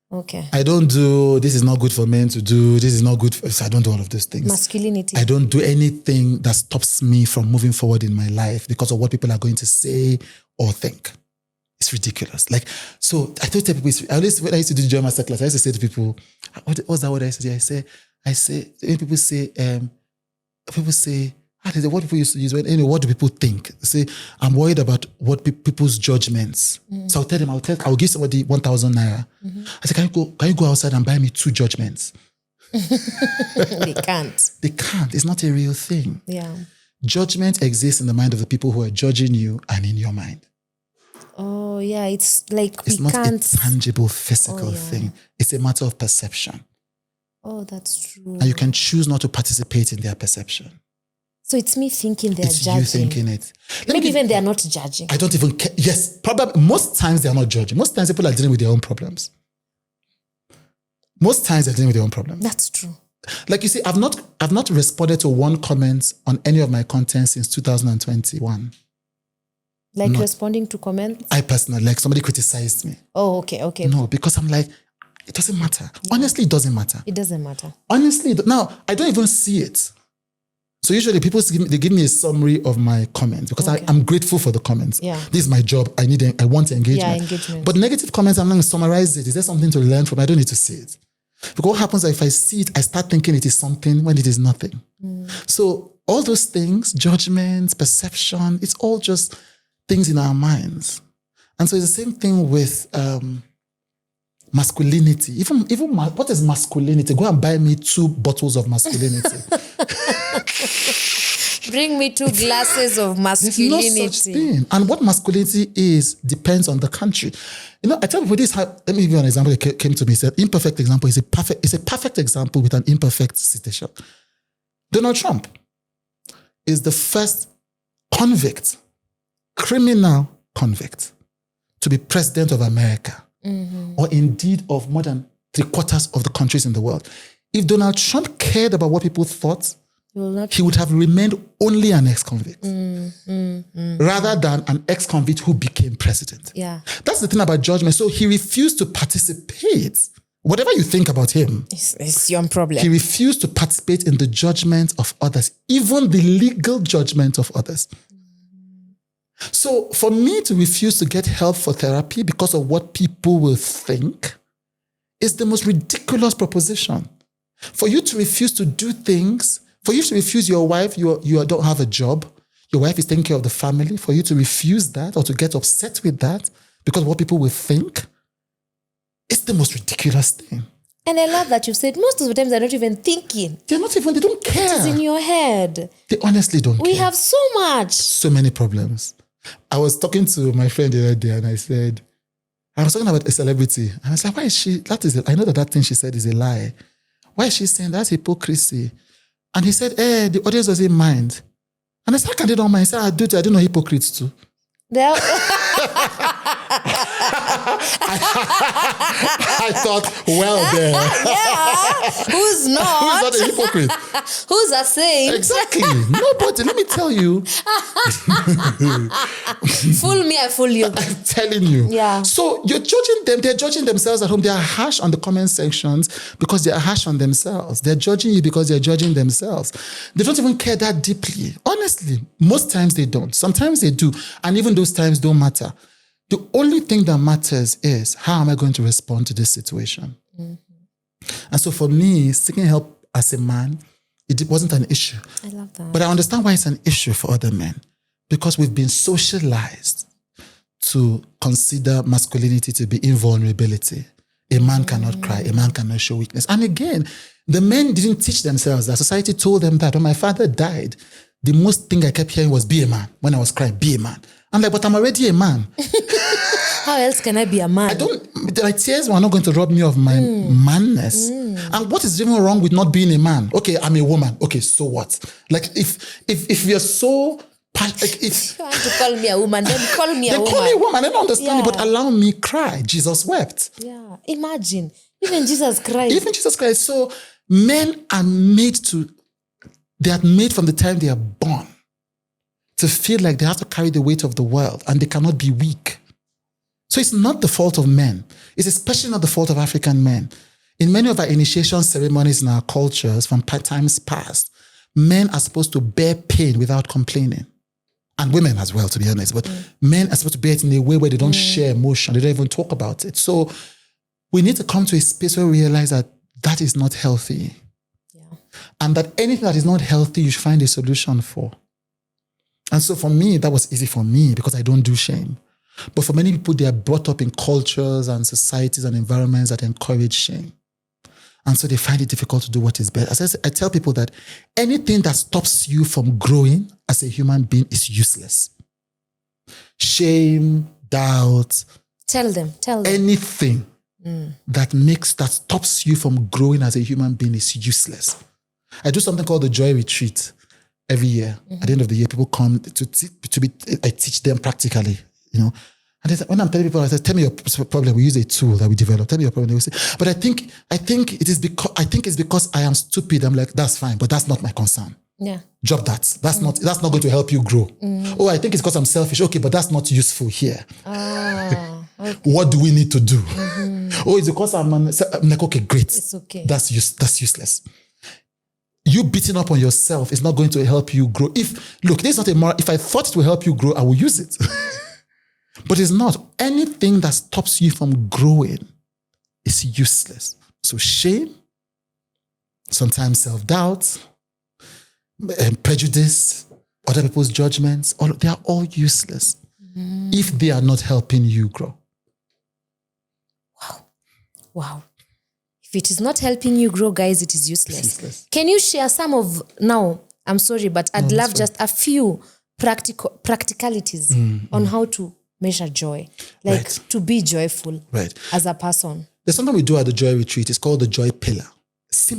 Okay. I don't do, this is not good for men to do, this is not good for, so I don't do all of those things. Masculinity. I don't do anything that stops me from moving forward in my life because of what people are going to say or think. It's ridiculous. Like, so I told people, when I used to do German master class, I used to say to people, what's that word I used to say? I say, when people say, what people used to use, what do people think? They say, I'm worried about what people's judgments. So I'll give somebody 1,000 naira. I say, can you go outside and buy me 2 judgments? They can't. They can't. It's not a real thing. Yeah. Judgment exists in the mind of the people who are judging you and in your mind. Oh, yeah. It's like it's not a tangible, physical thing. It's a matter of perception. Oh, that's true. And you can choose not to participate in their perception. So it's me thinking they're it's judging. You thinking it. Maybe even they're not judging. I don't even care. Yes, probably. Most times they're not judging. Most times people are dealing with their own problems. Most times they're dealing with their own problems. That's true. Like you see, I've not responded to one comment on any of my content since 2021. Like responding to comments? I personally, like somebody criticized me. Oh, okay. No, because I'm like, it doesn't matter. Honestly, it doesn't matter. It doesn't matter. Honestly, now I don't even see it. So usually people give me a summary of my comments because I'm grateful for the comments. Yeah. This is my job. I want engagement. Yeah, engagement. But negative comments, I'm not going to summarize it. Is there something to learn from? I don't need to see it. Because what happens if I see it, I start thinking it is something when it is nothing. So all those things, judgments, perception, it's all just things in our minds. And so it's the same thing with masculinity. Even what is masculinity? Go and buy me 2 bottles of masculinity. Bring me 2 glasses of masculinity. There's no such thing. And what masculinity is depends on the country. You know, I tell people this. Let me give you an example that came to me. It's an imperfect example. It's a perfect example with an imperfect citation. Donald Trump is the first criminal convict to be president of America, or indeed of more than 3/4 of the countries in the world. If Donald Trump cared about what people thought, he would have remained only an ex-convict rather than an ex-convict who became president. Yeah. That's the thing about judgment. So he refused to participate. Whatever you think about him, it's your problem. He refused to participate in the judgment of others, even the legal judgment of others. So for me to refuse to get help for therapy because of what people will think is the most ridiculous proposition. For you to refuse to do things, for you to refuse your wife, you don't have a job, your wife is taking care of the family, for you to refuse that or to get upset with that because of what people will think, it's the most ridiculous thing. And I love that you said most of the times they're not even thinking. They don't care. It's in your head. They honestly don't care. We have so much. So many problems. I was talking to my friend the other day and I was talking about a celebrity. And I was like, why is she, I know that thing she said is a lie. Why is she saying that's hypocrisy? And he said, the audience doesn't mind. And I said, how can they don't mind? He said, I didn't know hypocrites too. I thought, well, there. Yeah. Who's not? Who's not a hypocrite? Who's a saint? Exactly. Nobody. Let me tell you. Fool me, I fool you. I'm telling you. Yeah. So you're judging them. They're judging themselves at home. They are harsh on the comment sections because they are harsh on themselves. They're judging you because they're judging themselves. They don't even care that deeply. Honestly, most times they don't. Sometimes they do. And even those times don't matter. The only thing that matters is how am I going to respond to this situation? And so for me, seeking help as a man, it wasn't an issue. I love that. But I understand why it's an issue for other men. Because we've been socialized to consider masculinity to be invulnerability. A man cannot cry. A man cannot show weakness. And again, the men didn't teach themselves that. Society told them that. When my father died, the most thing I kept hearing was be a man. When I was crying, be a man. I'm like, but I'm already a man. How else can I be a man? My tears were not going to rob me of my manness. And what is even wrong with not being a man? Okay, I'm a woman. Okay, so what? Like if you're so like if you want to call me a woman, then call me a woman. Call me a woman. I don't understand it, but allow me cry. Jesus wept. Yeah. Imagine. Even Jesus Christ. So men are made from the time they are born to feel like they have to carry the weight of the world and they cannot be weak. So it's not the fault of men. It's especially not the fault of African men. In many of our initiation ceremonies in our cultures from times past, men are supposed to bear pain without complaining. And women as well, to be honest. But men are supposed to bear it in a way where they don't share emotion. They don't even talk about it. So we need to come to a space where we realize that that is not healthy. Yeah. And that anything that is not healthy, you should find a solution for. And so for me, that was easy for me because I don't do shame. But for many people, they are brought up in cultures and societies and environments that encourage shame. And so they find it difficult to do what is best. As I tell people that anything that stops you from growing as a human being is useless. Shame, doubt. Tell them. Anything that stops you from growing as a human being is useless. I do something called the Joy Retreat every year. At the end of the year, people come I teach them practically, you know. And when I'm telling people, I say, tell me your problem. We use a tool that we developed. Tell me your problem. They will say, but I think it's because I am stupid. I'm like, that's fine, but that's not my concern. Yeah. Drop that. That's not going to help you grow. Oh, I think it's because I'm selfish. Okay, but that's not useful here. Okay. What do we need to do? Oh, it's because I'm like, okay, great. It's okay. That's useless. You beating up on yourself is not going to help you grow. There's not a moral. If I thought it will help you grow, I will use it. But it's not. Anything that stops you from growing is useless. So shame, sometimes self-doubt, prejudice, other people's judgments, they are all useless if they are not helping you grow. Wow. If it is not helping you grow, guys, it is useless. Can you share some of, now, I'm sorry, but I'd love just a few practicalities on how to measure joy, like to be joyful as a person. There's something we do at the Joy Retreat. It's called the Joy Pillar.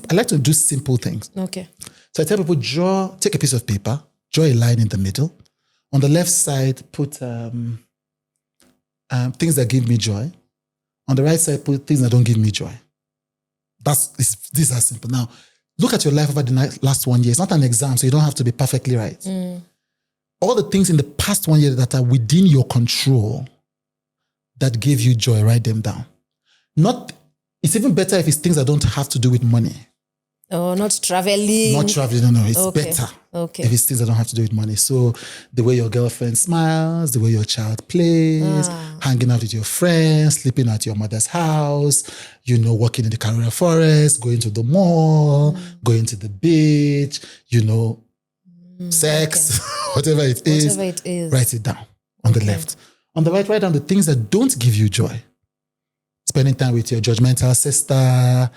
I like to do simple things. Okay. So I tell people, take a piece of paper, draw a line in the middle. On the left side, put things that give me joy. On the right side, put things that don't give me joy. These are simple. Now, look at your life over the last 1 year. It's not an exam, so you don't have to be perfectly right. All the things in the past 1 year that are within your control that gave you joy, write them down. It's even better if it's things that don't have to do with money. Oh, not traveling. No. It's better if it's things that don't have to do with money. So the way your girlfriend smiles, the way your child plays, hanging out with your friends, sleeping at your mother's house, walking in the Karura forest, going to the mall, going to the beach, sex, whatever it is, write it down on the left. On the right, write down the things that don't give you joy. Spending time with your judgmental sister,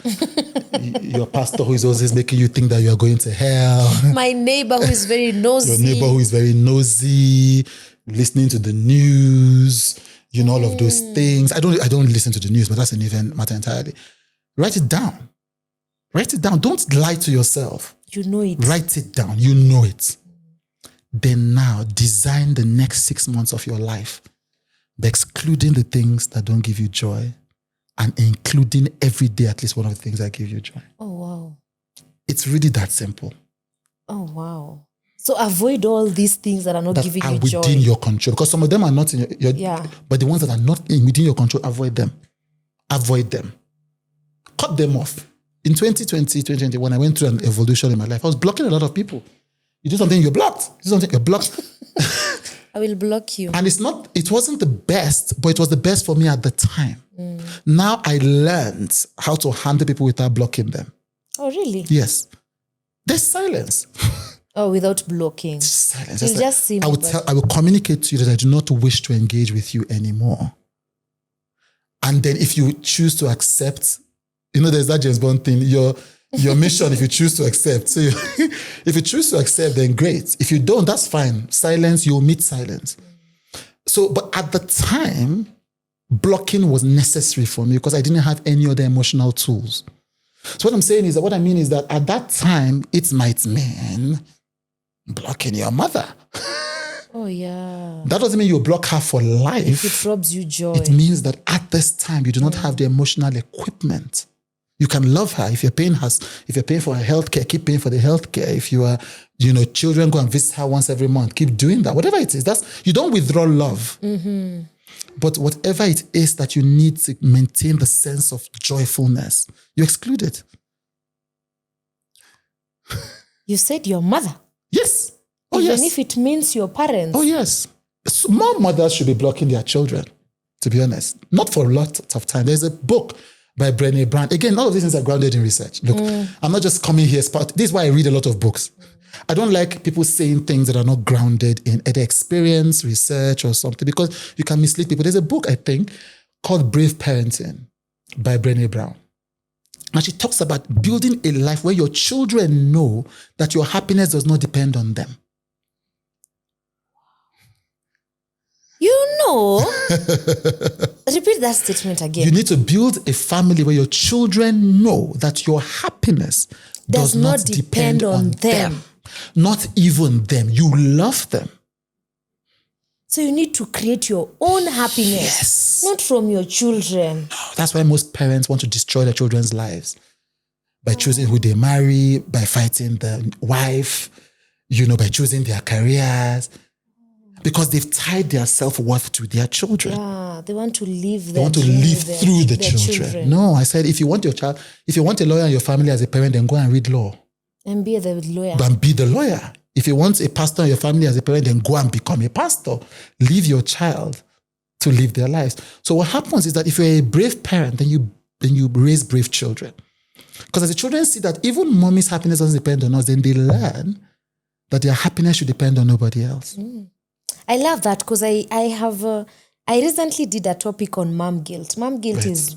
your pastor who is always making you think that you are going to hell. My neighbor who is very nosy. Your neighbor who is very nosy, listening to the news, all of those things. I don't listen to the news, but that's an event matter entirely. Write it down. Write it down. Don't lie to yourself. You know it. Write it down. You know it. Then now, design the next 6 months of your life by excluding the things that don't give you joy and including every day at least one of the things that give you joy. Oh, wow. It's really that simple. Oh, wow. So avoid all these things that are not giving you joy. Within your control. Because some of them are not in your but the ones that are not within your control, avoid them. Avoid them. Cut them off. In 2020, 2021, I went through an evolution in my life. I was blocking a lot of people. You do something, you're blocked. You do something, you're blocked. I will block you. And it wasn't the best, but it was the best for me at the time. Now I learned how to handle people without blocking them. Oh, really? Yes. There's silence. Oh, without blocking. Silence. You'll just see me. I will communicate to you that I do not wish to engage with you anymore. And then if you choose to accept, there's that James Bond thing, your mission if you choose to accept. So if you choose to accept, then great. If you don't, that's fine. Silence, you'll meet silence. So, but at the time, blocking was necessary for me because I didn't have any other emotional tools. So what I'm saying is that what I mean is that at that time, it might mean blocking your mother. Oh, yeah. That doesn't mean you block her for life. If it robs you joy. It means that at this time, you do not have the emotional equipment. You can love her. If you're paying for her healthcare, keep paying for the healthcare. If you are, children go and visit her once every month, keep doing that. Whatever it is, you don't withdraw love. Mm-hmm. But whatever it is that you need to maintain the sense of joyfulness, you exclude it. You said your mother? Yes. Oh, Even yes. if it means your parents? Oh, yes. So more mothers should be blocking their children, to be honest. Not for a lot of time. There's a book by Brené Brown. Again, all of these things are grounded in research. Look, I'm not just coming here. This is why I read a lot of books. I don't like people saying things that are not grounded in either experience, research, or something, because you can mislead people. There's a book, I think, called Brave Parenting by Brené Brown. And she talks about building a life where your children know that your happiness does not depend on them. Repeat that statement again. You need to build a family where your children know that your happiness does not depend on them. Not even them. You love them. So you need to create your own happiness. Yes. Not from your children. That's why most parents want to destroy their children's lives. By choosing who they marry, by fighting the wife, by choosing their careers. Because they've tied their self-worth to their children. Yeah, they want to live through the children. No, I said, if you want a lawyer in your family as a parent, then go and read law. And be the lawyer. Then be the lawyer. If you want a pastor in your family as a parent, then go and become a pastor. Leave your child to live their lives. So what happens is that if you're a brave parent, then you raise brave children. Because as the children see that even mommy's happiness doesn't depend on us, then they learn that their happiness should depend on nobody else. I love that because I recently did a topic on mom guilt. Mom guilt is,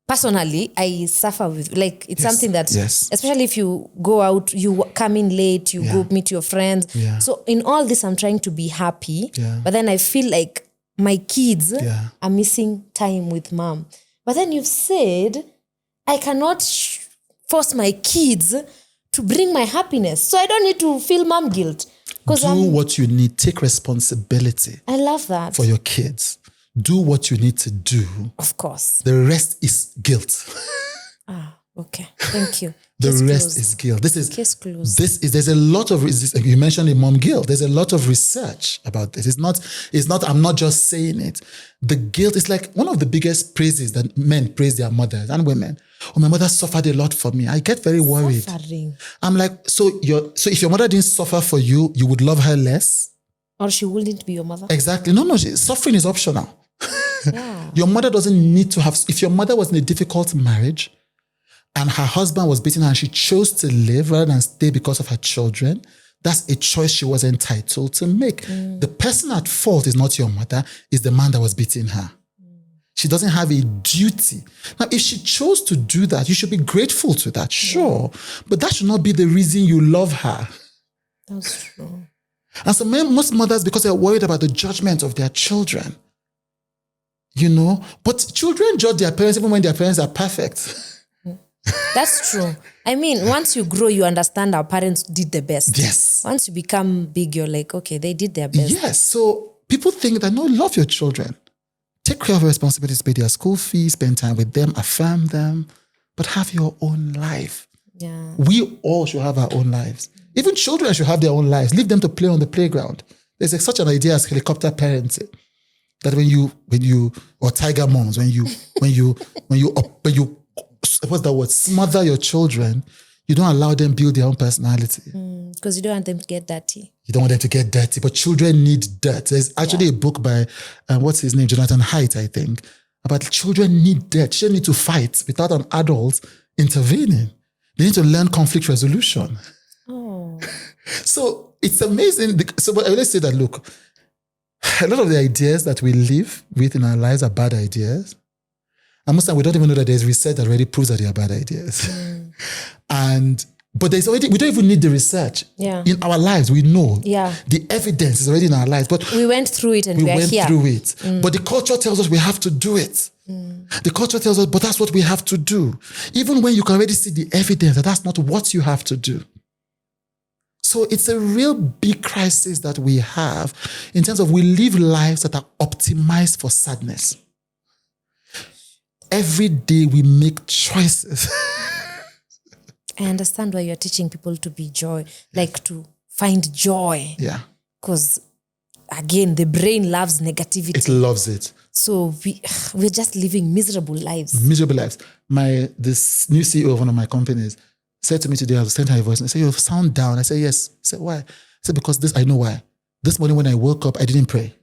personally, I suffer with, it's something that, especially if you go out, you come in late, you go meet your friends. Yeah. So in all this, I'm trying to be happy, but then I feel like my kids are missing time with mom. But then you've said, I cannot force my kids to bring my happiness. So I don't need to feel mom guilt. Do what you need. Take responsibility. I love that. For your kids. Do what you need to do. Of course. The rest is guilt. Okay. Thank you. The rest is guilt. Case closed. There's a lot of, you mentioned the mom guilt. There's a lot of research about this. It's not, I'm not just saying it. The guilt is like one of the biggest praises that men praise their mothers and women. Oh, my mother suffered a lot for me. I get very worried. Suffering. I'm like, so if your mother didn't suffer for you, you would love her less? Or she wouldn't be your mother? Exactly. No, suffering is optional. Yeah. Your mother doesn't need to have, if your mother was in a difficult marriage, and her husband was beating her and she chose to live rather than stay because of her children, that's a choice she was entitled to make. The person at fault is not your mother, it's the man that was beating her. She doesn't have a duty. Now, if she chose to do that, you should be grateful to that, sure. But that should not be the reason you love her. That's true. And so most mothers, because they're worried about the judgment of their children, but children judge their parents even when their parents are perfect. That's true. I mean, once you grow, you understand our parents did the best. Yes. Once you become big, you're like, okay, they did their best. Yes. So people think that, no, love your children. Take care of your responsibilities, pay their school fees, spend time with them, affirm them, but have your own life. Yeah. We all should have our own lives. Even children should have their own lives. Leave them to play on the playground. There's such an idea as helicopter parenting. That when you or tiger moms, when you what's that word? Smother your children, you don't allow them build their own personality. Because you don't want them to get dirty. You don't want them to get dirty, but children need dirt. There's actually a book by, what's his name? Jonathan Haidt, I think, about children need dirt. Children need to fight without an adult intervening. They need to learn conflict resolution. Oh. So it's amazing. So but let's say that, look, a lot of the ideas that we live with in our lives are bad ideas. And most of the time we don't even know that there's research that already proves that they are bad ideas. But we don't even need the research. Yeah. In our lives, we know. Yeah. The evidence is already in our lives. But we went through it and we went here. through it. But the culture tells us we have to do it. The culture tells us, but that's what we have to do. Even when you can already see the evidence that that's not what you have to do. So it's a real big crisis that we have in terms of we live lives that are optimized for sadness. Every day we make choices. I understand why you're teaching people to be joy, like to find joy. Yeah. Because again, the brain loves negativity. It loves it. So we're just living miserable lives. Miserable lives. This new CEO of one of my companies said to me today, I was sending her a voice, and I said, you sound down. I said, yes. I said, why? I said, because I know why. This morning when I woke up, I didn't pray.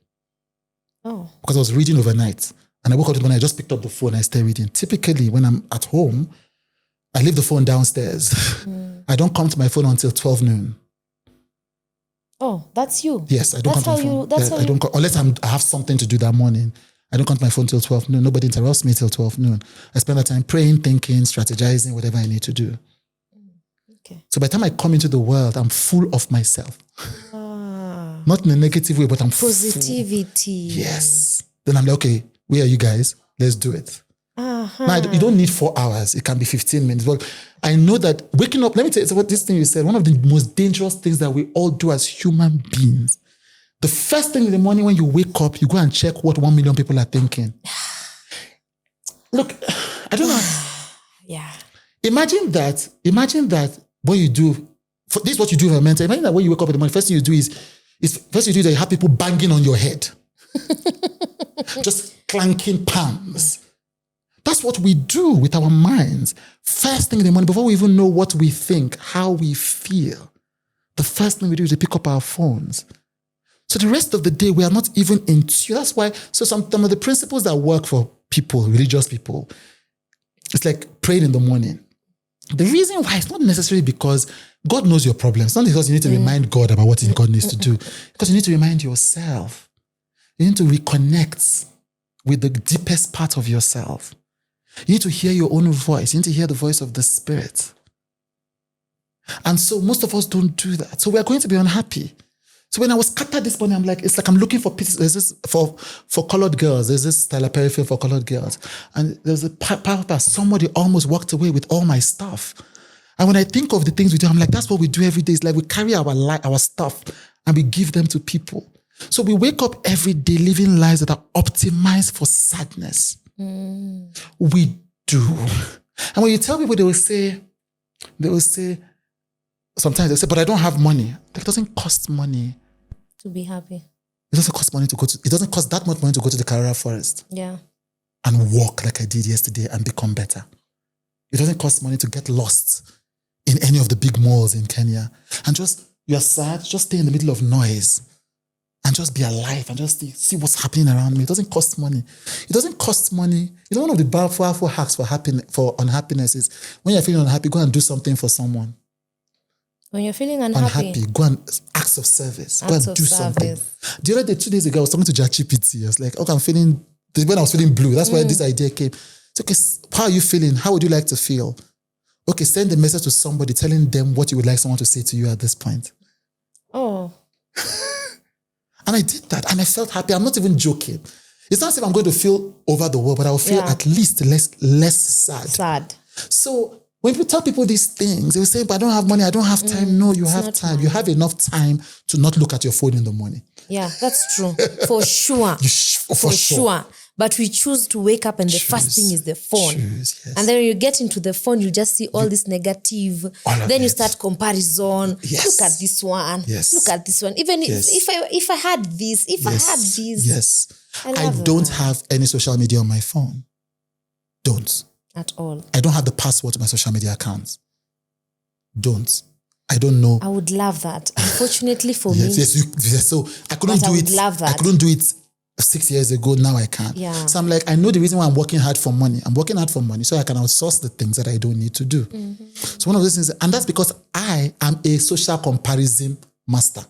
Oh. Because I was reading overnight. And I woke up this morning, I just picked up the phone and I started reading. Typically, when I'm at home, I leave the phone downstairs. I don't come to my phone until 12 noon. Oh, that's you. Yes, I don't come to my phone. Unless I have something to do that morning. I don't come to my phone till 12 noon. Nobody interrupts me till 12 noon. I spend that time praying, thinking, strategizing, whatever I need to do. Okay. So by the time I come into the world, I'm full of myself. Not in a negative way, but I'm positivity. Full. Yes. Then I'm like, okay, where are you guys? Let's do it. Now, you don't need 4 hours. It can be 15 minutes. But I know that waking up, let me tell you what this thing you said, one of the most dangerous things that we all do as human beings. The first thing in the morning when you wake up, you go and check what 1 million people are thinking. Look, I don't know. Yeah. Imagine that what you do, this is what you do for mental. Imagine that when you wake up in the morning, first thing you do is that you have people banging on your head. Just clanking palms. That's what we do with our minds. First thing in the morning, before we even know what we think, how we feel, the first thing we do is to pick up our phones. So the rest of the day, we are not even in tune. That's why, some of the principles that work for people, religious people, it's like praying in the morning. The reason why, it's not necessarily because God knows your problems. It's not because you need to remind God about what God needs to do. Because you need to remind yourself. You need to reconnect with the deepest part of yourself. You need to hear your own voice. You need to hear the voice of the Spirit. And so most of us don't do that. So we are going to be unhappy. So when I was scattered this morning, I'm like, it's like I'm looking for pieces. There's this for colored girls. There's this Cele film for colored girls. And there's a part where somebody almost walked away with all my stuff. And when I think of the things we do, I'm like, that's what we do every day. It's like we carry our stuff and we give them to people. So we wake up every day living lives that are optimized for sadness. We do. And when you tell people, they will say, sometimes they say, but I don't have money. It doesn't cost money to be happy. It doesn't cost money it doesn't cost that much money to go to the Carrera Forest. Yeah. And walk like I did yesterday and become better. It doesn't cost money to get lost in any of the big malls in Kenya. And you're sad, just stay in the middle of noise and just be alive and just see what's happening around me. It doesn't cost money. It doesn't cost money. One of the powerful hacks for unhappiness is when you're feeling unhappy, go and do something for someone. When you're feeling unhappy, go and acts of service. Go and do something. The other day, 2 days ago, I was talking to ChatGPT. I was like, when I was feeling blue, that's why this idea came. It's okay, how are you feeling? How would you like to feel? Okay, send a message to somebody telling them what you would like someone to say to you at this point. Oh. And I did that and I felt happy. I'm not even joking. It's not as if I'm going to feel over the world, but I will feel at least less sad. So when people tell people these things, they will say, but I don't have money, I don't have time. No, you have time. You have enough time to not look at your phone in the morning. Yeah, that's true. For sure. For sure. But we choose to wake up and the first thing is the phone. Yes. And then when you get into the phone, you just see all this negative. Then you start comparison. Yes. Look at this one. Yes. Look at this one. Even if I had this, I had this. Yes. I don't have any social media on my phone. Don't. At all. I don't have the password to my social media accounts. Don't. I don't know. I would love that. Unfortunately for me. Yes. So I couldn't do it. I would love that. I couldn't do it 6 years ago. Now I can. Yeah. So I'm like, I know the reason why I'm working hard for money. I'm working hard for money so I can outsource the things that I don't need to do. Mm-hmm. So one of those things, and that's because I am a social comparison master.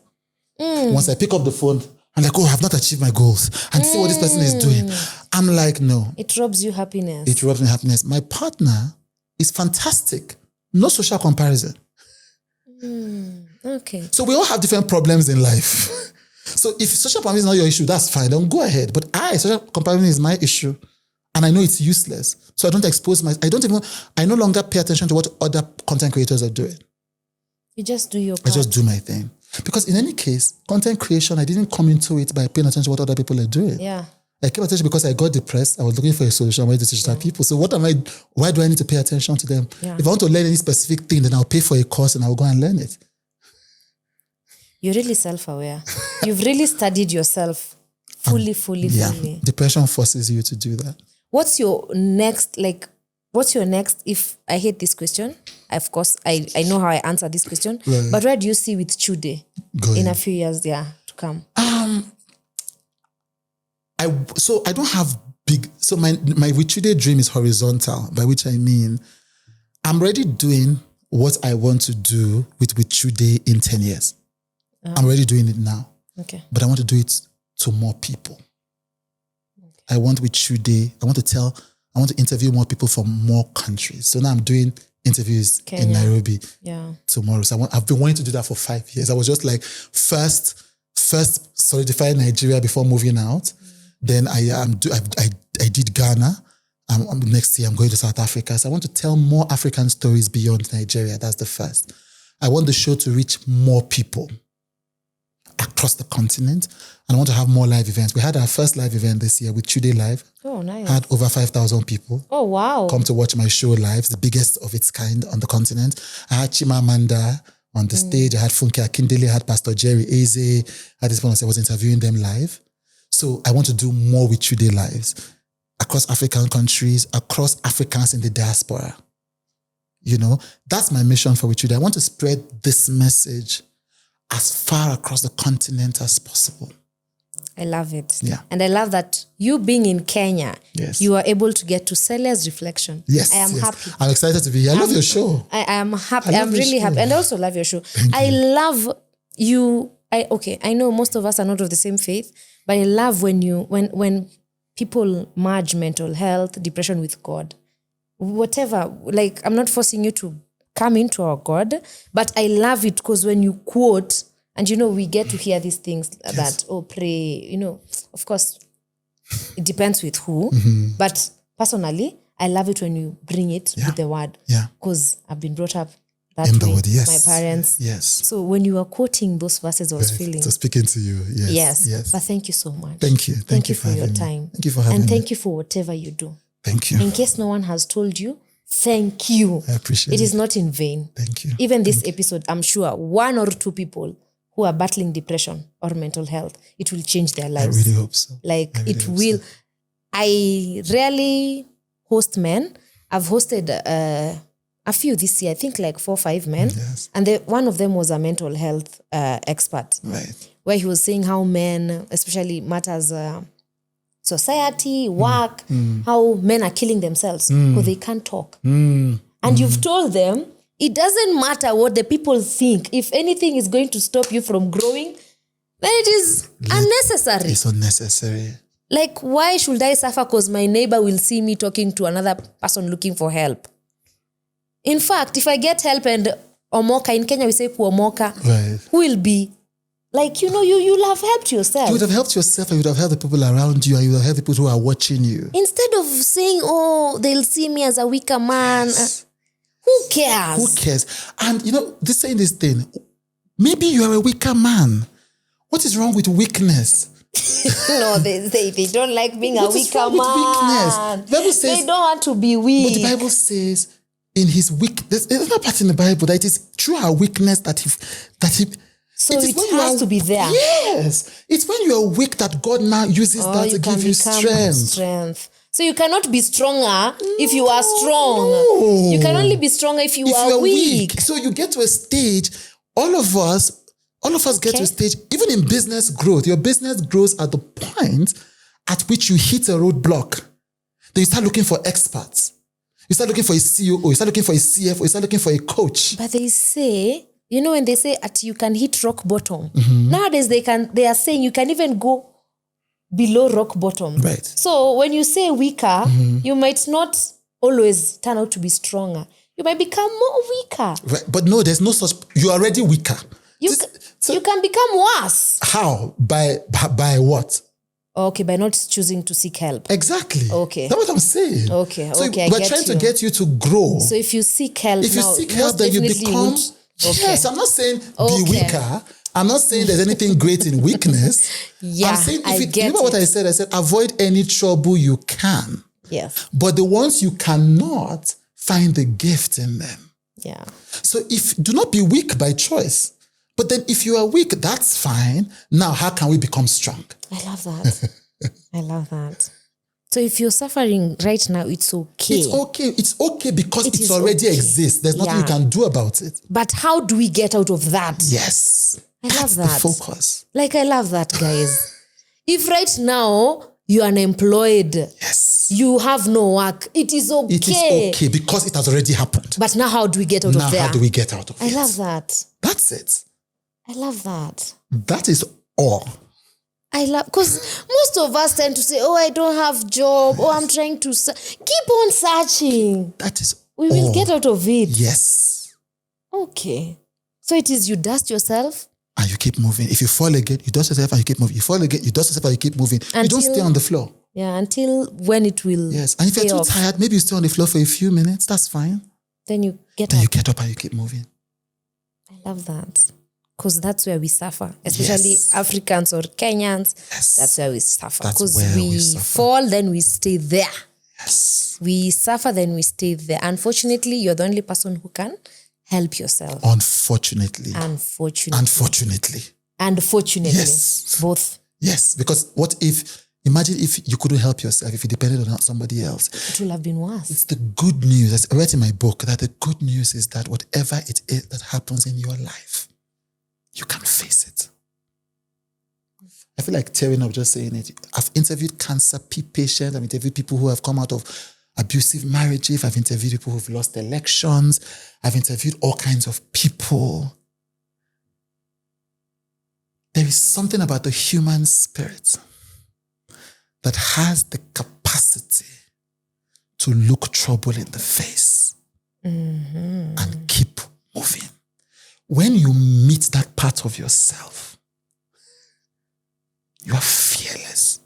Once I pick up the phone, I'm like, I've not achieved my goals. And see what this person is doing. I'm like, no. It robs you happiness. It robs me happiness. My partner is fantastic. No social comparison. Okay. So we all have different problems in life. So if social comparison is not your issue, that's fine. Then go ahead. But social comparison is my issue. And I know it's useless. So I don't expose I no longer pay attention to what other content creators are doing. You just do your part. I just do my thing. Because in any case, content creation, I didn't come into it by paying attention to what other people are doing. Yeah. I came attention because I got depressed. I was looking for a solution. I wanted to teach other people. So why do I need to pay attention to them? Yeah. If I want to learn any specific thing, then I'll pay for a course and I'll go and learn it. You're really self-aware. You've really studied yourself fully. Depression forces you to do that. What's your next, if I hate this question, of course, I know how I answer this question, right. But where do you see with Chude in a few years to come? I don't have my with Chude dream is horizontal, by which I mean, I'm already doing what I want to do with Chude in 10 years. I'm already doing it now. Okay. But I want to do it to more people. Okay. I want with Chude, I want to interview more people from more countries. So now I'm doing interviews in Nairobi tomorrow. So I've been wanting to do that for 5 years. I was just like, first solidify Nigeria before moving out. Then I did Ghana. Next year I'm going to South Africa. So I want to tell more African stories beyond Nigeria. That's the first. I want the show to reach more people across the continent. And I want to have more live events. We had our first live event this year with Chude Live. Oh, nice. Had over 5,000 people. Oh, wow. Come to watch my show live. It's the biggest of its kind on the continent. I had Chimamanda on the stage. I had Funke Akindele. I had Pastor Jerry Eze. At this point, I was interviewing them live. So I want to do more with Chude Lives across African countries, across Africans in the diaspora. You know, that's my mission for Chude. I want to spread this message as far across the continent as possible. I love it. Yeah. And I love that you being in Kenya, yes. you are able to get to Cele's reflection. Yes. I am happy. I'm excited to be here. I love your show. I am happy. I'm really happy. And I also love your show. I love you. I know most of us are not of the same faith, but I love when people merge mental health, depression with God. Whatever. Like, I'm not forcing you to come into our God, but I love it because when you quote, and we get to hear these things that, pray, of course, it depends with who, but personally, I love it when you bring it with the word, because I've been brought up that in way, the word, yes. my parents. Yes. So when you were quoting those verses, I was feeling. So speaking to you, yes. Yes. But thank you so much. Thank you. Thank you for your time. Thank you for having me. And thank you for whatever you do. Thank you. In case no one has told you, thank you. I appreciate it. It is not in vain. Thank you. Even this episode, I'm sure 1 or 2 people who are battling depression or mental health, it will change their lives. I really hope so. It will. So. I rarely host men. I've hosted a few this year, I think like 4 or 5 men. Yes. And one of them was a mental health expert. Right. Where he was saying how men, especially matters society, work, how men are killing themselves because they can't talk. And you've told them, it doesn't matter what the people think. If anything is going to stop you from growing, then it is unnecessary. It's unnecessary. Like, why should I suffer because my neighbor will see me talking to another person looking for help? In fact, if I get help and omoka, in Kenya we say kuomoka, right. Who will be? Like, you'll have helped yourself. You would have helped yourself and you would have helped the people around you and you would have helped the people who are watching you. Instead of saying, they'll see me as a weaker man. Yes. Who cares? Who cares? And, saying this thing, maybe you are a weaker man. What is wrong with weakness? No, they don't like being a weaker man. The Bible says, they don't want to be weak. But the Bible says, in his weakness, there's another part in the Bible that it is through our weakness that he so it has to be there. Yes. It's when you are weak that God now uses that to give you strength. So you cannot be stronger if you are strong. No. You can only be stronger if you are weak. So you get to a stage, all of us get to a stage, even in business growth, your business grows at the point at which you hit a roadblock. Then you start looking for experts. You start looking for a CEO, you start looking for a CFO, you start looking for a coach. But they say, when they say you can hit rock bottom, nowadays they are saying you can even go below rock bottom. Right. So when you say weaker, you might not always turn out to be stronger. you might become more weaker. Right. But no, there's no such, you're already weaker. You can become worse. How? By what? Okay, by not choosing to seek help. Exactly. Okay. That's what I'm saying. Okay, so okay, I we're get trying you. to get you to grow. So if you seek help If you now, seek help, then you become... Yes, I'm not saying be weaker. I'm not saying there's anything great in weakness. Yeah, I'm saying I get remember what I said? I said avoid any trouble you can. Yes. But the ones you cannot, find the gift in them. Yeah. So do not be weak by choice. But then if you are weak, that's fine. Now, how can we become strong? I love that. I love that. So if you're suffering right now, it's okay. It's okay. It's okay because it okay. already exists. There's nothing you can do about it. But how do we get out of that? Yes. I love That's that. the focus. Like, I love that, guys. If right now you're unemployed, yes, you have no work, it is okay. It is okay because it has already happened. But now how do we get out of there? How do we get out of it? I love that. That's it. I love that. That is all. I love, because most of us tend to say, oh, I don't have job. Oh, I'm trying to keep on searching. That is We will get out of it. Yes. Okay. So it is you dust yourself. And you keep moving. If you fall again, you dust yourself and you keep moving. You fall again, you dust yourself and you keep moving. You don't stay on the floor. Yeah, until when it will. Yes. And if you're too tired, maybe you stay on the floor for a few minutes. That's fine. Then you get Then up. you get up and you keep moving. I love that. Because that's where we suffer. Especially Africans or Kenyans. Yes. That's where we suffer. That's Because where we suffer. fall, then we stay there. Yes. We suffer, then we stay there. Unfortunately, you're the only person who can help yourself. Unfortunately. Unfortunately. Yes. Both. Yes. Because imagine if you couldn't help yourself, if you depended on somebody else. It will have been worse. It's the good news. As I read in my book, that the good news is that whatever it is that happens in your life, you can face it. I feel like tearing up just saying it. I've interviewed cancer patients. I've interviewed people who have come out of abusive marriages. I've interviewed people who've lost elections. I've interviewed all kinds of people. There is something about the human spirit that has the capacity to look trouble in the face and keep moving. When you meet that part of yourself, you are fearless.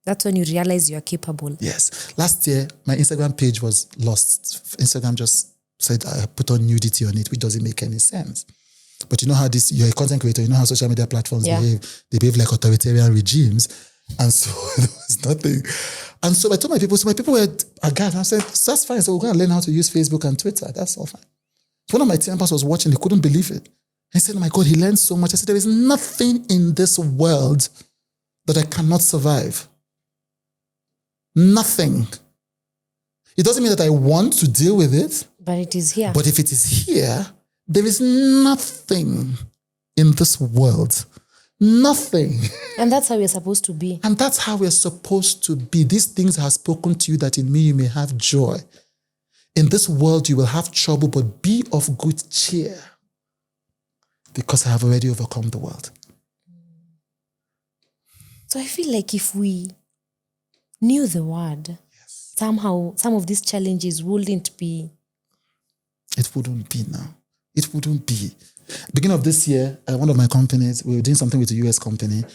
That's when you realize you are capable. Yes. Last year, my Instagram page was lost. Instagram just said I put on nudity on it, which doesn't make any sense. But you know how you're a content creator, you know how social media platforms behave. They behave like authoritarian regimes. And so there was nothing. And so I told my people were aghast. I said, that's fine. So we're going to learn how to use Facebook and Twitter. That's all fine. So one of my team members was watching, he couldn't believe it. He said, oh my God, he learned so much. I said, there is nothing in this world that I cannot survive. Nothing. It doesn't mean that I want to deal with it. But it is here. But if it is here, there is nothing in this world. Nothing. And that's how we're supposed to be. And that's how we're supposed to be. These things have spoken to you that in me you may have joy. In this world you will have trouble, but be of good cheer because I have already overcome the world. So I feel like if we knew the word, somehow some of these challenges wouldn't be. It wouldn't be now. It wouldn't be. Beginning of this year, one of my companies, we were doing something with a US company.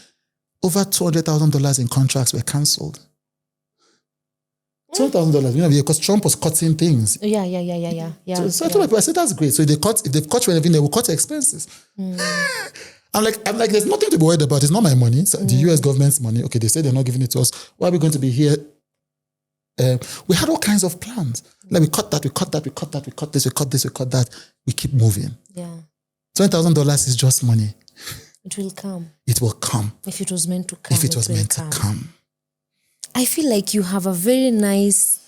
Over $200,000 in contracts were cancelled. $200,000, because Trump was cutting things. Yeah. So I told my people, I said, that's great. So if they've cut you anything, they will cut expenses. I'm like, there's nothing to be worried about. It's not my money. So the US government's money. Okay, they say they're not giving it to us. Why are we going to be here? We had all kinds of plans. Like we cut that, we cut this, we cut this, we cut that. We keep moving. Yeah. $20,000 is just money. It will come. It will come. If it was meant to come. If it was meant to come. I feel like you have a very nice,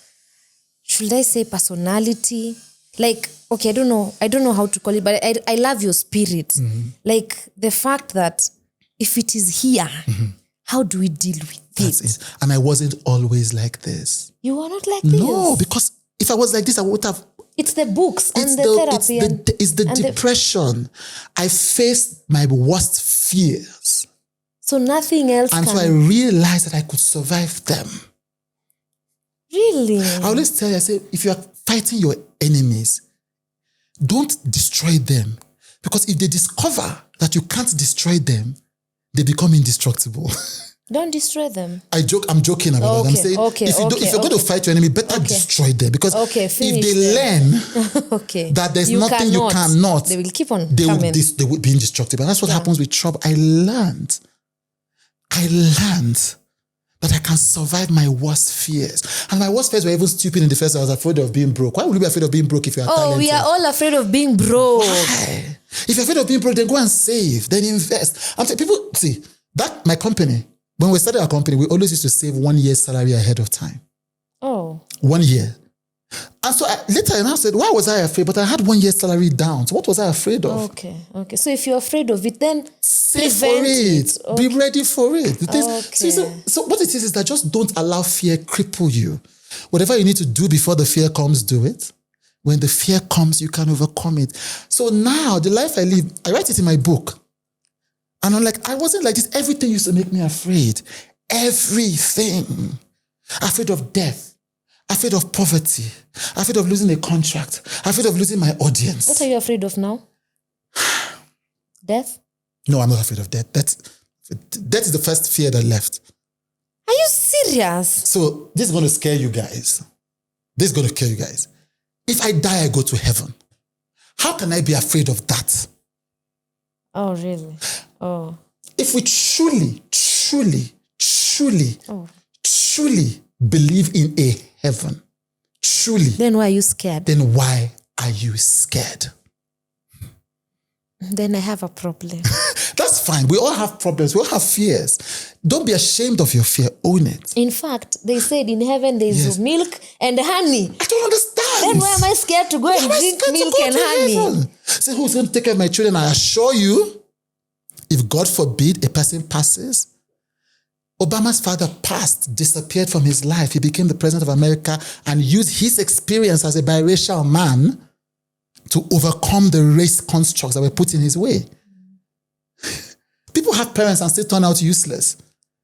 should I say personality? Like, okay, I don't know how to call it, but I love your spirit. Like the fact that if it is here, how do we deal with it? And I wasn't always like this. You were not like this? No, because if I was like this, I would have. It's the books and the therapy. It's the depression. I faced my worst fears. So nothing else so I realized that I could survive them. Really? I always tell you, I say, if you are fighting your enemies, don't destroy them. Because if they discover that you can't destroy them, they become indestructible. Don't destroy them. I'm joking about that. I'm saying if you're going to fight your enemy, better destroy them. Because if they learn that there's nothing you cannot, they will keep on they coming. They would be indestructible. And that's what happens with trouble. I learned that I can survive my worst fears. And my worst fears were even stupid in the first. I was afraid of being broke. Why would you be afraid of being broke if you are talented? We are all afraid of being broke. Why? If you're afraid of being broke, then go and save, then invest. I'm saying, people, see, that my company, when we started our company, we always used to save 1 year's salary ahead of time. 1 year. And so later I said, why was I afraid? But I had 1 year's salary down. So what was I afraid of? Okay. So if you're afraid of it, then save for it. Be ready for it. So what it is that just don't allow fear cripple you. Whatever you need to do before the fear comes, do it. When the fear comes, you can overcome it. So now, the life I live, I write it in my book. And I'm like, I wasn't like this. Everything used to make me afraid. Everything. Afraid of death. Afraid of poverty. Afraid of losing a contract. Afraid of losing my audience. What are you afraid of now? Death? No, I'm not afraid of death. Death is the first fear that left. Are you serious? So this is going to scare you guys. If I die, I go to heaven. How can I be afraid of that? Oh, really? Oh. If we truly believe in a heaven, truly. Then why are you scared? Then why are you scared? Then I have a problem. That's fine. We all have problems. We all have fears. Don't be ashamed of your fear. Own it. In fact, they said in heaven there is milk and honey. I don't understand. Then why am I scared to go and drink milk and honey? Say, who's going to take care of my children? I assure you, if God forbid a person passes, Obama's father disappeared from his life. He became the president of America and used his experience as a biracial man to overcome the race constructs that were put in his way. People have parents and still turn out useless.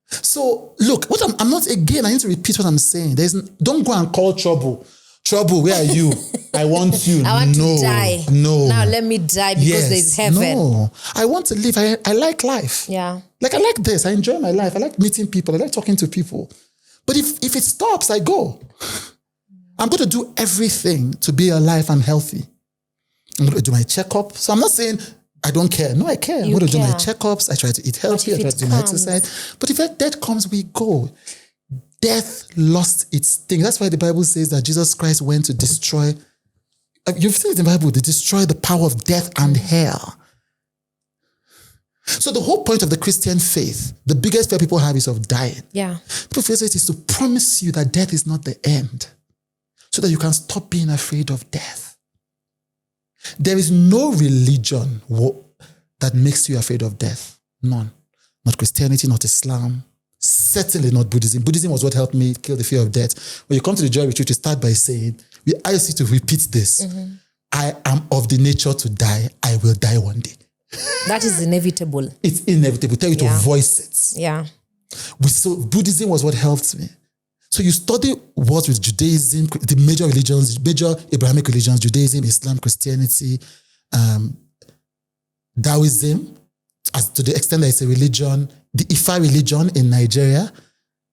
So, look, I'm not again, I need to repeat what I'm saying. Don't go and call trouble. Trouble, where are you? I want you. I want to die. No. Now let me die because there's heaven. No. I want to live. I like life. Yeah. Like, I like this. I enjoy my life. I like meeting people. I like talking to people. But if it stops, I go. I'm going to do everything to be alive and healthy. I'm going to do my checkup. So I'm not saying I don't care. No, I care. I'm going to do my checkups. I try to eat healthy. I try to do my exercise. But if death comes, we go. Death lost its sting. That's why the Bible says that Jesus Christ went to destroy. You've seen it in the Bible. They destroy the power of death and hell. So the whole point of the Christian faith, the biggest fear people have is of dying. Yeah. People feel it is to promise you that death is not the end, so that you can stop being afraid of death. There is no religion that makes you afraid of death. None. Not Christianity, not Islam, certainly not Buddhism. Buddhism was what helped me kill the fear of death. When you come to the Joy Retreat, you start by saying, I used to repeat this. Mm-hmm. I am of the nature to die. I will die one day. That is inevitable. It's inevitable. Tell you to voice it. Yeah. So Buddhism was what helped me. So you study what's with Judaism, the major religions, major Abrahamic religions, Judaism, Islam, Christianity, Taoism, as to the extent that it's a religion, the Ifa religion in Nigeria,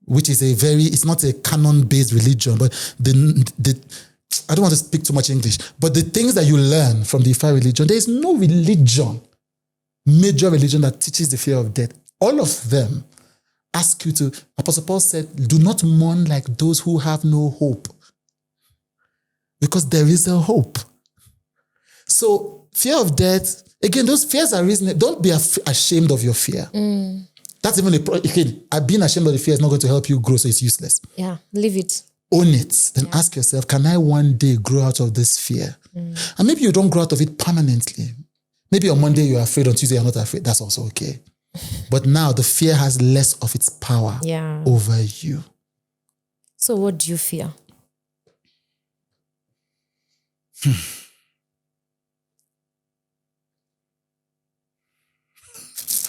which is it's not a canon-based religion, but I don't want to speak too much English, but the things that you learn from the Ifa religion, there is no religion, major religion that teaches the fear of death. All of them ask you to, Apostle Paul said, do not mourn like those who have no hope. Because there is a hope. So fear of death, again, those fears are reasonable. Don't be ashamed of your fear. Mm. That's even being ashamed of the fear is not going to help you grow, so it's useless. Yeah, leave it. Own it. Then ask yourself, can I one day grow out of this fear? Mm. And maybe you don't grow out of it permanently. Maybe on Monday you're afraid, on Tuesday you're not afraid. That's also okay. But now the fear has less of its power over you. So what do you fear?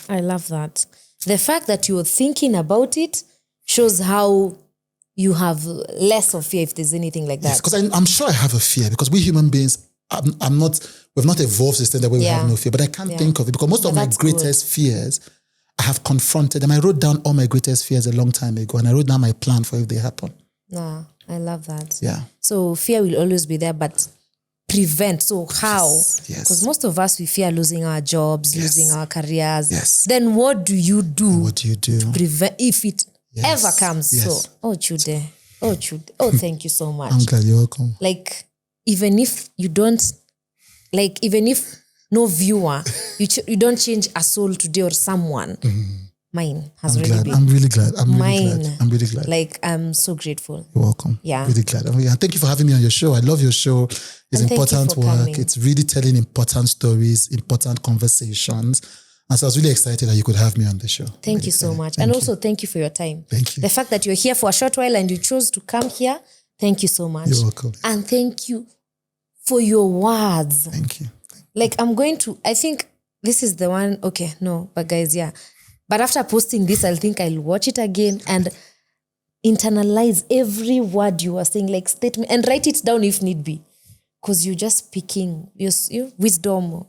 I love that. The fact that you're thinking about it shows how you have less of fear if there's anything like that. Yes, because I'm sure I have a fear because we human beings, we've not evolved system that way we have no fear, but I can't think of it because most of my greatest fears, I have confronted them. I wrote down all my greatest fears a long time ago and I wrote down my plan for if they happen. Nah, I love that. Yeah. So fear will always be there, but prevent. So how? Yes. Because most of us, we fear losing our jobs, losing our careers. Yes. Then what do you do? What do you do? To prevent if it ever comes? Yes. So, Chude. Oh, thank you so much. I'm glad you're welcome. Like, even if you don't, like, even if no viewer, you don't change a soul today or someone, mine has really been. I'm really glad. I'm really glad. Like, I'm so grateful. You're welcome. Yeah. Really glad. And thank you for having me on your show. I love your show. It's important work. Coming. It's really telling important stories, important conversations. And so I was really excited that you could have me on the show. Thank you so much. And also thank you for your time. Thank you. The fact that you're here for a short while and you chose to come here, thank you so much. You're welcome. And thank you for your words. Thank you. Like I think this is the one, okay, no, but guys, yeah. But after posting this, I'll watch it again and internalize every word you are saying, like statement, and write it down if need be. Because you're just speaking your wisdom,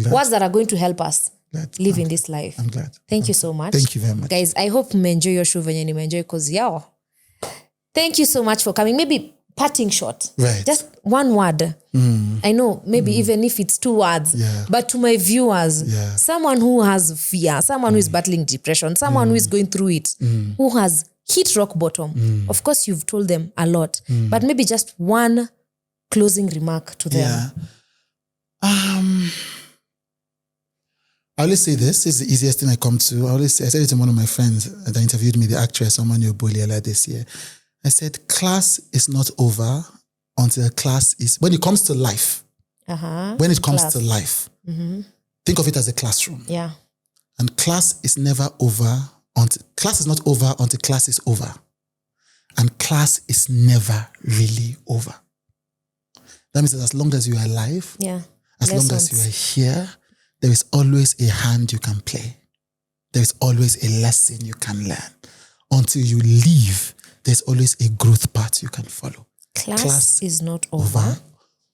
words that are going to help us live in this life. I'm glad. Thank you so much. Thank you very much. Guys, I hope you enjoy your show venye enjoy because thank you so much for coming. Maybe parting shot. Right. Just one word. I know, maybe even if it's 2 words. Yeah. But to my viewers, someone who has fear, someone who is battling depression, someone who is going through it, who has hit rock bottom. Of course, you've told them a lot. But maybe just one closing remark to them. Yeah. I always say this is the easiest thing I come to. I said it to one of my friends that interviewed me, the actress Omani Oboliela this year. I said, class is not over until class is, when it comes to life, when it comes to life, think of it as a classroom. Yeah. And class is never over until, class is not over until class is over. And class is never really over. That means that as long as you are alive, as long as you are here, there is always a hand you can play. There is always a lesson you can learn. Until you leave, there's always a growth path you can follow. Class is not over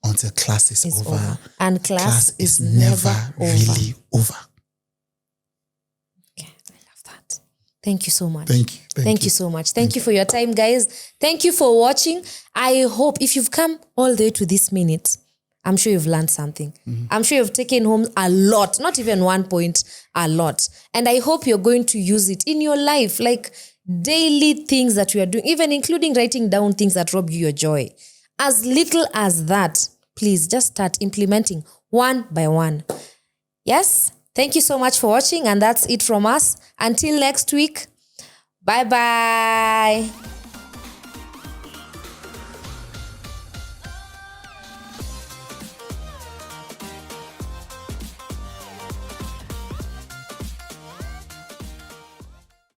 until class is over. And class is never really over. Okay, I love that. Thank you so much. Thank you. Thank you so much. Thank you for your time, guys. Thank you for watching. I hope if you've come all the way to this minute, I'm sure you've learned something. I'm sure you've taken home a lot, not even 1 point, a lot. And I hope you're going to use it in your life, like daily things that you are doing, even including writing down things that rob you your joy. As little as that, please just start implementing one by one. Yes, thank you so much for watching. And that's it from us. Until next week, bye-bye.